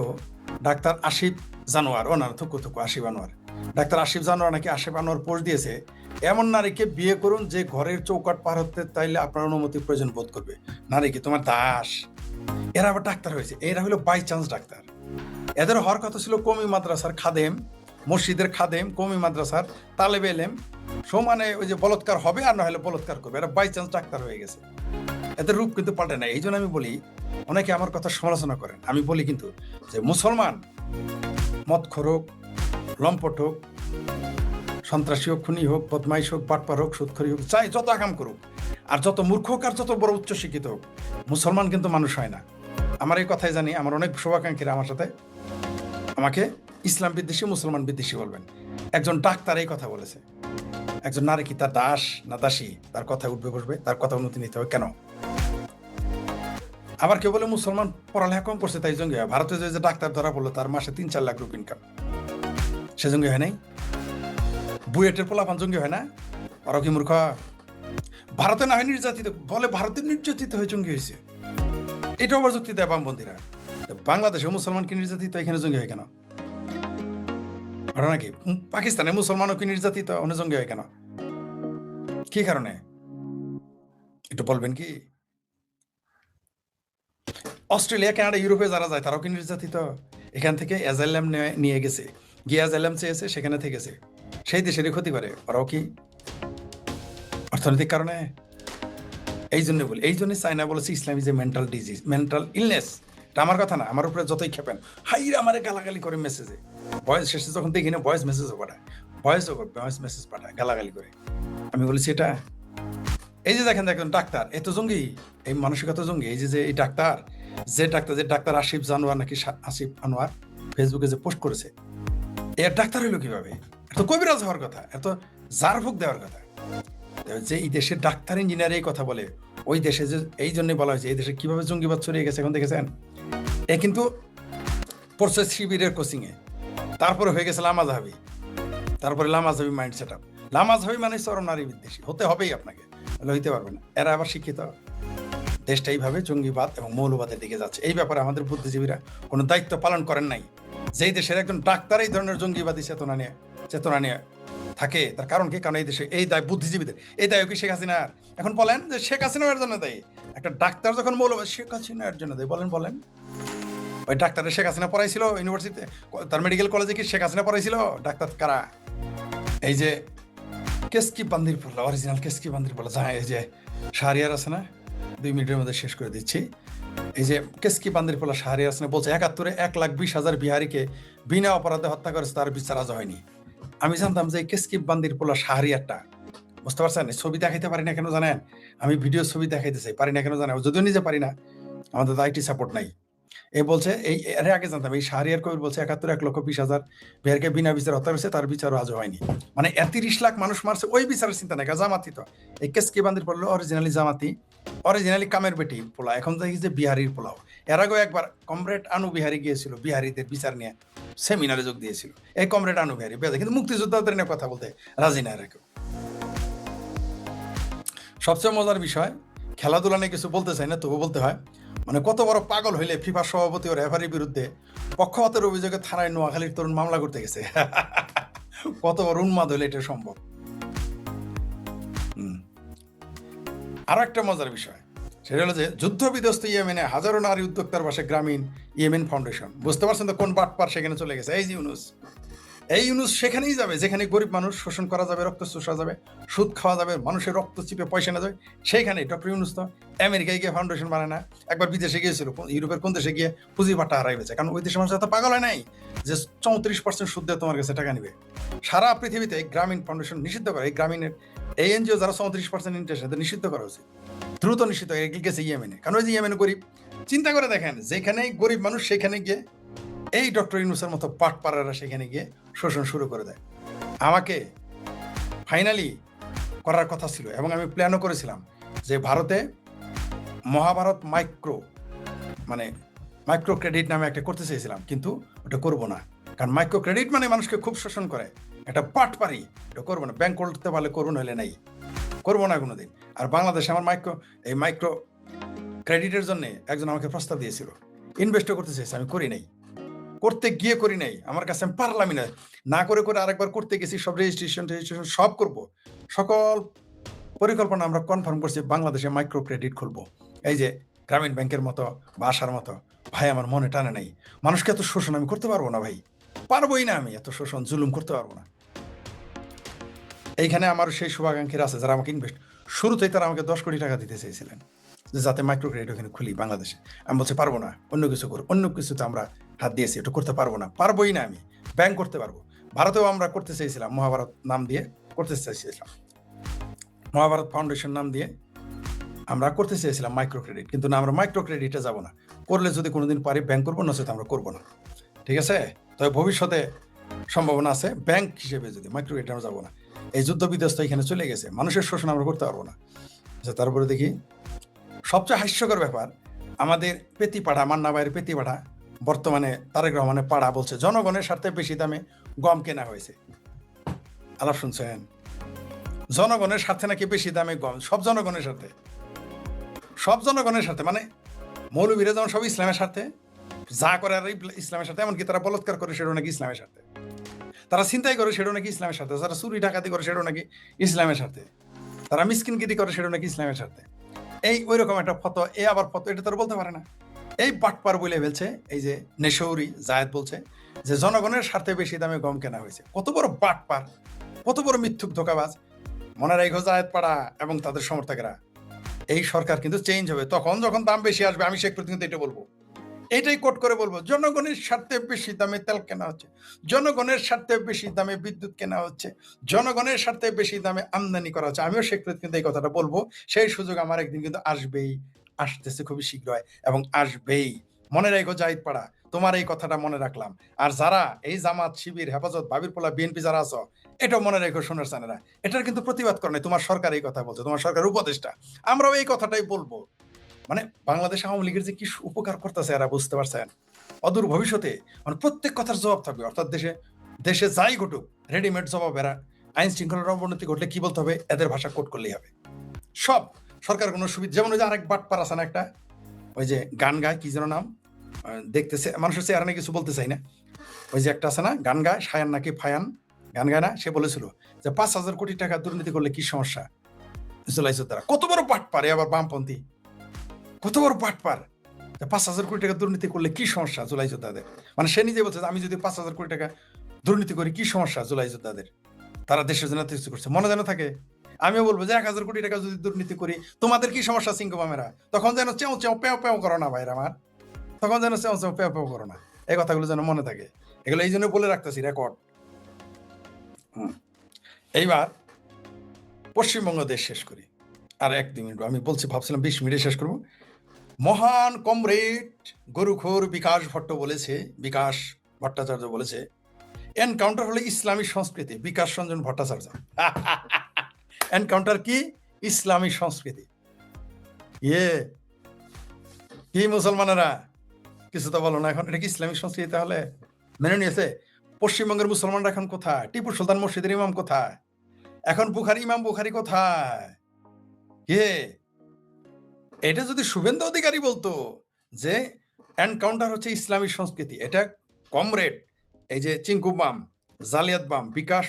ডাক্তার আসিফ জানোয়ার, ও না থুকু আসিফ আনোয়ার। ডাক্তার আসিফ জানোয়ার নাকি আসিফ আনোয়ার পোস্ট দিয়েছে, এমন নারীকে বিয়ে করুন যে ঘরের চৌকাট পার হতে চাইলে আপনার অনুমতির প্রয়োজন বোধ করবে। নারী কি তোমার দাস? এরা আবার ডাক্তার হয়েছে। এরা হলো বাই চান্স ডাক্তার। এদের হওয়ার কথা ছিল কওমি মাদ্রাসার খাদেম, মসজিদের খাদেম, কওমি মাদ্রাসার তালেবে এলেম, সমানে ওই যে বলৎকার হবে আর না হলে বলৎকার করবে। এরা বাই চান্স ডাক্তার হয়ে গেছে। এদের রূপ কিন্তু পাল্টে না। এই জন্য আমি বলি, অনেকে আমার কথা সমালোচনা করেন, আমি বলি কিন্তু যে মুসলমান মদখোর হোক, লম্পট হোক, সন্ত্রাসী হোক, খুনি হোক, বদমাইশ হোক, বাটপার হোক, সুদখোরি হোক, চাই যত আকাম করুক, আর যত মূর্খ হোক, আর যত বড় উচ্চ শিক্ষিত হোক, মুসলমান কিন্তু মানুষ হয় না। আমার এই কথাই জানি, আমার অনেক শুভাকাঙ্ক্ষীরা আমার সাথে আমাকে ইসলাম বিদ্বেষী, মুসলমান বিদ্বেষী বলবেন। একজন ডাক্তার এই কথা বলেছে, একজন নারী কি তার দাস না দাসী? তার কথা উঠবে বসবে, তার কথা অনুমতি নিতে হবে কেন? আবার কেউ বলে মুসলমান পড়ালেখা কম করছে তাই জঙ্গি হয়। ভারতে যে ডাক্তার ধরা বললো তার মাসে 3-4 লাখ রুপি ইনকাম, সে জঙ্গি হয় নাই? বুয়েটের পোলাপান জঙ্গি হয় না? ওরা কি মূর্খ? ভারতে না হয় নির্যাতিত, বলে ভারতে নির্যাতিত হয়ে জঙ্গি হয়েছে। এটা আবার যুক্তি দেয় বামপন্থীরা। বাংলাদেশে মুসলমান কি নির্যাতিত, এখানে জঙ্গি হয় কেন? ঘটনা কি? পাকিস্তানে মুসলমানও কি নির্যাতিত, অন্য জঙ্গি হয় কেন? কি কারণে একটু বলবেন কি? অস্ট্রেলিয়া, কানাডা, ইউরোপে যারা যায় তারাও কি নির্যাতিত? এখান থেকে অ্যাজাইলাম নিয়ে গেছে, গিয়ে অ্যাজাইলাম চেয়েছে, সেখানে থেকেছে, সেই দেশেরই ক্ষতি করে। ওরাও কি অর্থনৈতিক কারণে? এই জন্য বলি, এই জন্য চাইনা বলেছে Islam is a mental disease, mental illness. এটা আমার কথা না, আমার উপরে যতই খেপেন, হাইরা আমারে গালাগালি করে মেসেজে, ভয়েস শেষে যখন দেখি না ভয়েস মেসেজও পাঠায়, ভয়েস মেসেজ পাঠায় গালাগালি করে। আমি বলেছি এটা, এই যে দেখেন ডাক্তার, এত জঙ্গি, এই মানসিকতা জঙ্গি। এই যে এই ডাক্তার, যে ডাক্তার আসিফ জানোয়ার নাকি আসিফ আনোয়ার ফেসবুকে যে পোস্ট করেছে, এর ডাক্তার হইলো কিভাবে? এত কবিরাজ হওয়ার কথা, এত জারফুক দেওয়ার কথা। যে এই দেশের ডাক্তার ইঞ্জিনিয়ার এই কথা বলে, ওই দেশে যে এই জন্যই বলা হয়েছে এই দেশে কিভাবে জঙ্গিবাদ ছড়িয়ে গেছে এখন দেখেছেন। এ কিন্তু পড়ছে শিবিরের কোচিং এ, তারপরে হয়ে গেছে লামাজহাবি, তারপরে লামাজহাবি মাইন্ড সেট আপ। লামাজহাবি মানে চরম নারী বিদ্বেষী হতে হবেই আপনাকে, হইতে পারবে না। এরা আবার শিক্ষিত। দেশটা এইভাবে জঙ্গিবাদ এবং মৌলবাদের দিকে যাচ্ছে। এই ব্যাপারে আমাদের বুদ্ধিজীবীরা কোনো দায়িত্ব পালন করেন নাই। যেই দেশের একজন ডাক্তার এই ধরনের জঙ্গিবাদী চেতনা নিয়ে থাকে, তার কারণ কি? কারণ এই দেশে এই দায় বুদ্ধিজীবীদের। এই দায় কি শেখ হাসিনার? এখন বলেন যে শেখ হাসিনার জন্য দায়ী। একটা ডাক্তার যখন মৌলবাদ, শেখ হাসিনার জন্য দায়ী। বলেন ওই ডাক্তারের শেখ হাসিনা পড়াইছিল ইউনিভার্সিটিতে, তার মেডিকেল কলেজে কি শেখ হাসিনা পড়াইছিল? ডাক্তার কারা? এই যে কেসকি বান্দির পোলা, অরিজিনাল কেসকি বান্দির পোলা, যা এই যে শাহরিয়ার আছে না, 2 মিনিটের মধ্যে শেষ করে দিচ্ছি। এই যে কেসকি বান্দির পোলা শাহরিয়ার আছে না, বলছে 71-এ 1,20,000 বিহারিকে বিনা অপরাধে হত্যা করেছে, তার বিচার আজ হয়নি। আমি জানতাম যে কেসকি বান্দির পোলা শাহরিয়ারটা, বুঝতে পারছেন? ছবি দেখাইতে পারি না কেন জানেন? আমি ভিডিও ছবি দেখাইতে চাই, পারি না কেন জানেন? যদিও নিজে পারি না, আমাদের আইটি সাপোর্ট নাই। এ বলছে এর আগে জানতাম এই শাহরিয়ার কবির বলছে 71 1,20,000 বিহারকে বিনা বিচার হত্যা করেছে, তার বিচারও আজও হয়নি। মানে 30 লাখ মানুষ মারছে, ওই বিচারের চিন্তা নাই। জামাতি তো এই কেসকি বান্দির পড়লো অরিজিনালি জামাতি, অরিজিনালি কামের বেটি পোলা, এখন দেখি যে বিহারির পোলাও। এর আগেও একবার কমরেড আনু বিহারি গিয়েছিল বিহারিদের বিচার নিয়ে সেমিনারে যোগ দিয়েছিল। এই কমরেড আনু বিহারি বেদে, কিন্তু মুক্তিযোদ্ধাদের নিয়ে কথা বলতে রাজি না এরা কেউ। সবচেয়ে মজার বিষয়, খেলাধুলা নিয়ে কিছু বলতে চাই না, তবু বলতে হয়, মানে কত বড় পাগল হইলে ফিফা সভাপতি ও রেফারির বিরুদ্ধে পক্ষপাতের অভিযোগে থানায় নোয়াখালীর তরুণ মামলা করতে গেছে। কত বড় উন্মাদ হইলে এটা সম্ভব। আরো একটা মজার বিষয়, সেটা হলো যে যুদ্ধ বিধ্বস্ত ইয়েমেনে হাজারো নারী উদ্যোক্তার পাশে গ্রামীণ ইয়েমেন ফাউন্ডেশন। বুঝতে পারছেন তো কোন বাটপার সেখানে চলে গেছে? এই ইউনুস সেখানেই যাবে যেখানে গরিব মানুষ শোষণ করা যাবে, রক্ত চোষা যাবে, সুদ খাওয়া যাবে, মানুষের রক্ত চিপে পয়সা না যাবে, সেইখানে ডক্টর ইউনুস তো আমেরিকায় গিয়ে ফাউন্ডেশন বানায় না, একবার বিদেশে গিয়েছিল, ইউরোপের কোন দেশে গিয়ে পুঁজি বাটা হারাই গেছে, কারণ ওই দেশে মানুষ এত পাগল হয় নাই যে 34% সুদ দিয়ে তোমার কাছে টাকা নিবে। সারা পৃথিবীতে গ্রামীণ ফাউন্ডেশন নিষিদ্ধ করে, এই গ্রামীণের এই এনজিও যারা 34% ইন্টারেস্ট, এদের নিষিদ্ধ করা উচিত, দ্রুত নিষিদ্ধ গেছে ইয়েমেনে। কারণ ওই যে ইয়েমেনে গরিব, চিন্তা করে দেখেন, যেখানেই গরিব মানুষ সেখানে গিয়ে এই ডক্টর ইউনুসের মতো পাটপাড়ারা সেখানে গিয়ে শোষণ শুরু করে দেয়। আমাকে ফাইনালি করার কথা ছিল এবং আমি প্ল্যানও করেছিলাম যে ভারতে মহাভারত মাইক্রো ক্রেডিট নামে একটা করতে চেয়েছিলাম, কিন্তু ওটা করবো না, কারণ মাইক্রো ক্রেডিট মানে মানুষকে খুব শোষণ করে, একটা পাটপাড়ি, এটা করবো না। ব্যাংক করতে পারলে করুন, হলে নাই, করবো না কোনোদিন। আর বাংলাদেশে আমার মাইক্রো ক্রেডিটের জন্য একজন আমাকে প্রস্তাব দিয়েছিল, ইনভেস্টও করতে চেয়েছে, আমি করি নাই, করতে গিয়ে করি নাই, আমার কাছে আমি পারলামই না করে আরেকবার করতে গেছি, সব রেজিস্ট্রেশন সব করব, সকল পরিকল্পনা আমরা কনফার্ম করছি, বাংলাদেশে মাইক্রো ক্রেডিট খুলবো, এই যে গ্রামীণ ব্যাংকের মতো বা আশার মতো। ভাই আমার মনে টানে নাই, মানুষকে এত শোষণ আমি করতে পারবো না ভাই, পারবোই না, আমি এত শোষণ জুলুম করতে পারবো না। এইখানে আমার সেই শুভাকাঙ্ক্ষীরা আছে যারা আমাকে শুরুতেই তারা আমাকে 10 কোটি টাকা দিতে চেয়েছিলেন যে যাতে মাইক্রো ক্রেডিট ওখানে খুলি বাংলাদেশে। আমি বলছি পারবো না, অন্য কিছু করো, অন্য কিছুতে আমরা হাত দিয়েছি, এটা করতে পারবো না, পারবোই না, আমি ব্যাংক করতে পারবো। ভারতেও আমরা করতে চেয়েছিলাম, মহাভারত নাম দিয়ে করতে চেয়েছিলাম, মহাভারত ফাউন্ডেশন নাম দিয়ে আমরা করতে চেয়েছিলাম মাইক্রো ক্রেডিট, কিন্তু না, আমরা মাইক্রো ক্রেডিটে যাব না, করলে যদি কোনোদিন পারি ব্যাংক করবো, নচেত আমরা করবো না, ঠিক আছে? তবে ভবিষ্যতে সম্ভাবনা আছে ব্যাংক হিসেবে, যদি মাইক্রো ক্রেডিট আমরা যাবো না। এই যুদ্ধ বিধ্বস্ত এখানে চলে গেছে, মানুষের শোষণ আমরা করতে পারবো না। আচ্ছা, তারপরে দেখি সবচেয়ে হাস্যকর ব্যাপার, আমাদের পেতিপাড়া, মান্না ভাইয়ের পেতিপাড়া, বর্তমানে তারেক রহমানের পাড়া, বলছে জনগণের স্বার্থে বেশি দামে গম কেনা হয়েছে। আলাপ শুনছেন? জনগণের স্বার্থে নাকি বেশি দামে গম, সব জনগণের স্বার্থে, মানে মৌলবীরা যেমন সব ইসলামের স্বার্থে, যা করে আর ইসলামের স্বার্থে, এমনকি তারা বলৎকার করে সেটাও নাকি ইসলামের স্বার্থে, তারা ছিনতাই করে সেটাও নাকি ইসলামের স্বার্থে, তারা চুরি ডাকাতি করে সেটাও নাকি ইসলামের স্বার্থে, তারা মিসকিনগিরি করে সেটাও নাকি ইসলামের স্বার্থে। এই ওই রকম একটা ফটো, আবার ফটো, এটা তারা বলতে পারে না। এই বাটপার বলে ফেলছে, এই যে নেশৌরি জায়েদ বলছে যে জনগণের স্বার্থে বেশি দামে গম কেনা হয়েছে। কত বড় বাটপার, কত বড় মিথ্যুক ধোঁকাবাজ। মনে রাখো জায়েদ পাড়া এবং তাদের সমর্থকেরা, এই সরকার কিন্তু চেঞ্জ হবে তখন যখন দাম বেশি আসবে। আমি শেখ প্রতিনিধি এটা বলবো, এইটাই কোট করে বলবো, জনগণের স্বার্থে বেশি দামে তেল কেনা হচ্ছে, জনগণের স্বার্থে বেশি দামে বিদ্যুৎ কেনা হচ্ছে, জনগণের স্বার্থে বেশি দামে আমদানি করা হচ্ছে। আমিও শেখ প্রতিনিধি এই কথাটা বলবো, সেই সুযোগ আমার একদিন কিন্তু আসবেই, আসতেছে খুবই শীঘ্রই এবং আসবেই। মনে রাখো জাহিদ পাড়া, তোমার এই কথাটা মনে রাখলাম। আর যারা এই জামাত, শিবির, হেফাজত, বাবিরপোলা, বিএনপি যারা আছো, এটাও মনে রেখো সোনার চানেরা, এটার কিন্তু প্রতিবাদ করে নাই, তোমার সরকার এই কথা বলছে, তোমার সরকার উপদেষ্টা, আমরাও এই কথাটাই বলবো। মানে বাংলাদেশ আওয়ামী লীগের যে কি উপকার করতেছে এরা, বুঝতে পারছেন? অদূর ভবিষ্যতে মানে প্রত্যেক কথার জবাব থাকবে, অর্থাৎ দেশে যাই ঘটুক রেডিমেড জবাব। এরা আইন শৃঙ্খলার অবনতি ঘটলে কি বলতে হবে, এদের ভাষা কোট করলেই হবে। সব সরকার কোনো সুবিধা, যেমন ওই যে আরেক বাটপার আছে না একটা, ওই যে গান গায়, কি যেন নাম, দেখতেছে মানুষের চেহারা নিয়ে কিছু বলতে চাই না, ওই যে একটা আছে না গান গায়, সায়ান নাকি ফায়ান, গান গায় না, সে বলেছিল যে 5,000 কোটি টাকা দুর্নীতি করলে কি সমস্যা, দ্বারা। কত বড় বাটপার, আবার বামপন্থী, কত বড় বাটপার, 5,000 কোটি টাকা দুর্নীতি করলে কি সমস্যা জুলাই যোদ্ধাদের। মানে সে নিজে বলছে আমি যদি 5,000 কোটি টাকা দুর্নীতি করি কি সমস্যা জুলাই যোদ্ধাদের, তারা দেশের জন্য কিছু করছে, মনে যেন থাকে। আমিও বলবো যে 1,000 কোটি টাকা যদি দুর্নীতি করি তোমাদের কি সমস্যা সিংহবামেরা, তখন যেন চেও চেও পেও পেও করো না ভাইরা আমার, তখন যেন চেও চেও পেও পেও করো না, এই কথাগুলো যেন মনে থাকে। এগুলো এই জন্য বলে রাখতেছি রেকর্ড। এইবার পশ্চিমবঙ্গ দেশ শেষ করি, আর 1-2 মিনিট আমি বলছি, ভাবছিলাম 20 মিনিটে শেষ করবো। মহান কমরেড গরুখোর বিকাশ ভট্টাচার্য বলেছে এনকাউন্টার হলে ইসলামী সংস্কৃতি। বিকাশ রঞ্জন ভট্টাচার্য, এনকাউন্টার কি? ইসলামী সংস্কৃতি। কি মুসলমানেরা, কিছু তো বলো না এখন, এটা কি ইসলামিক সংস্কৃতি তাহলে মেনে নিয়েছে? পশ্চিমবঙ্গের মুসলমানরা এখন কোথায়? টিপু সুলতান মসজিদের ইমাম কোথায়? এখন ইমাম বুখারি কোথায়? কে? এটা যদি শুভেন্দু অধিকারী বলতো যে এনকাউন্টার হচ্ছে ইসলামিক সংস্কৃতি, এটা কমরেড এই যে চিঙ্কু বাম, জালিয়াত বাম, বিকাশ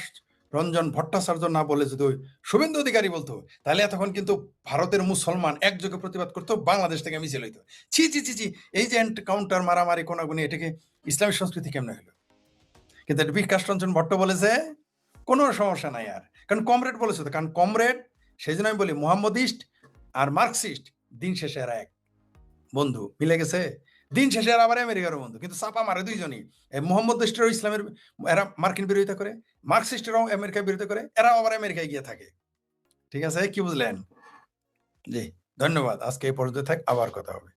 রঞ্জন ভট্টাচার্য না বলে যদি ওই শুভেন্দু অধিকারী বলতো, তাহলে এতক্ষণ কিন্তু ভারতের মুসলমান একযোগে প্রতিবাদ করতো, বাংলাদেশ থেকে মিছিল হইতো। ছি ছি ছি ছি, এই যে এনকাউন্টার মারামারি কোনাগুনি, এটাকে ইসলামিক সংস্কৃতি কেমনে হলো? কিন্তু এটা বিকাশ রঞ্জন ভট্ট বলেছে কোনো সমস্যা নাই আর, কারণ কমরেড বলেছে তো, কারণ কমরেড, সেই জন্য আমি বলি মোহাম্মদিস্ট আর মার্কসিস্ট দিন শেষে এরা এক বন্ধু, মিলে গেছে। দিন শেষে এরা আবার আমেরিকার বন্ধু, কিন্তু চাপা মারে দুইজনই। মোহাম্মদিস্টেরও ইসলামের, এরা মার্কিন বিরোধিতা করে, মার্কসিস্টেরাও আমেরিকার বিরোধিতা করে, এরাও আবার আমেরিকায় গিয়ে থাকে। ঠিক আছে, কি বুঝলেন? জি, ধন্যবাদ। আজকে এই পর্যন্ত থাক, আবার কথা হবে।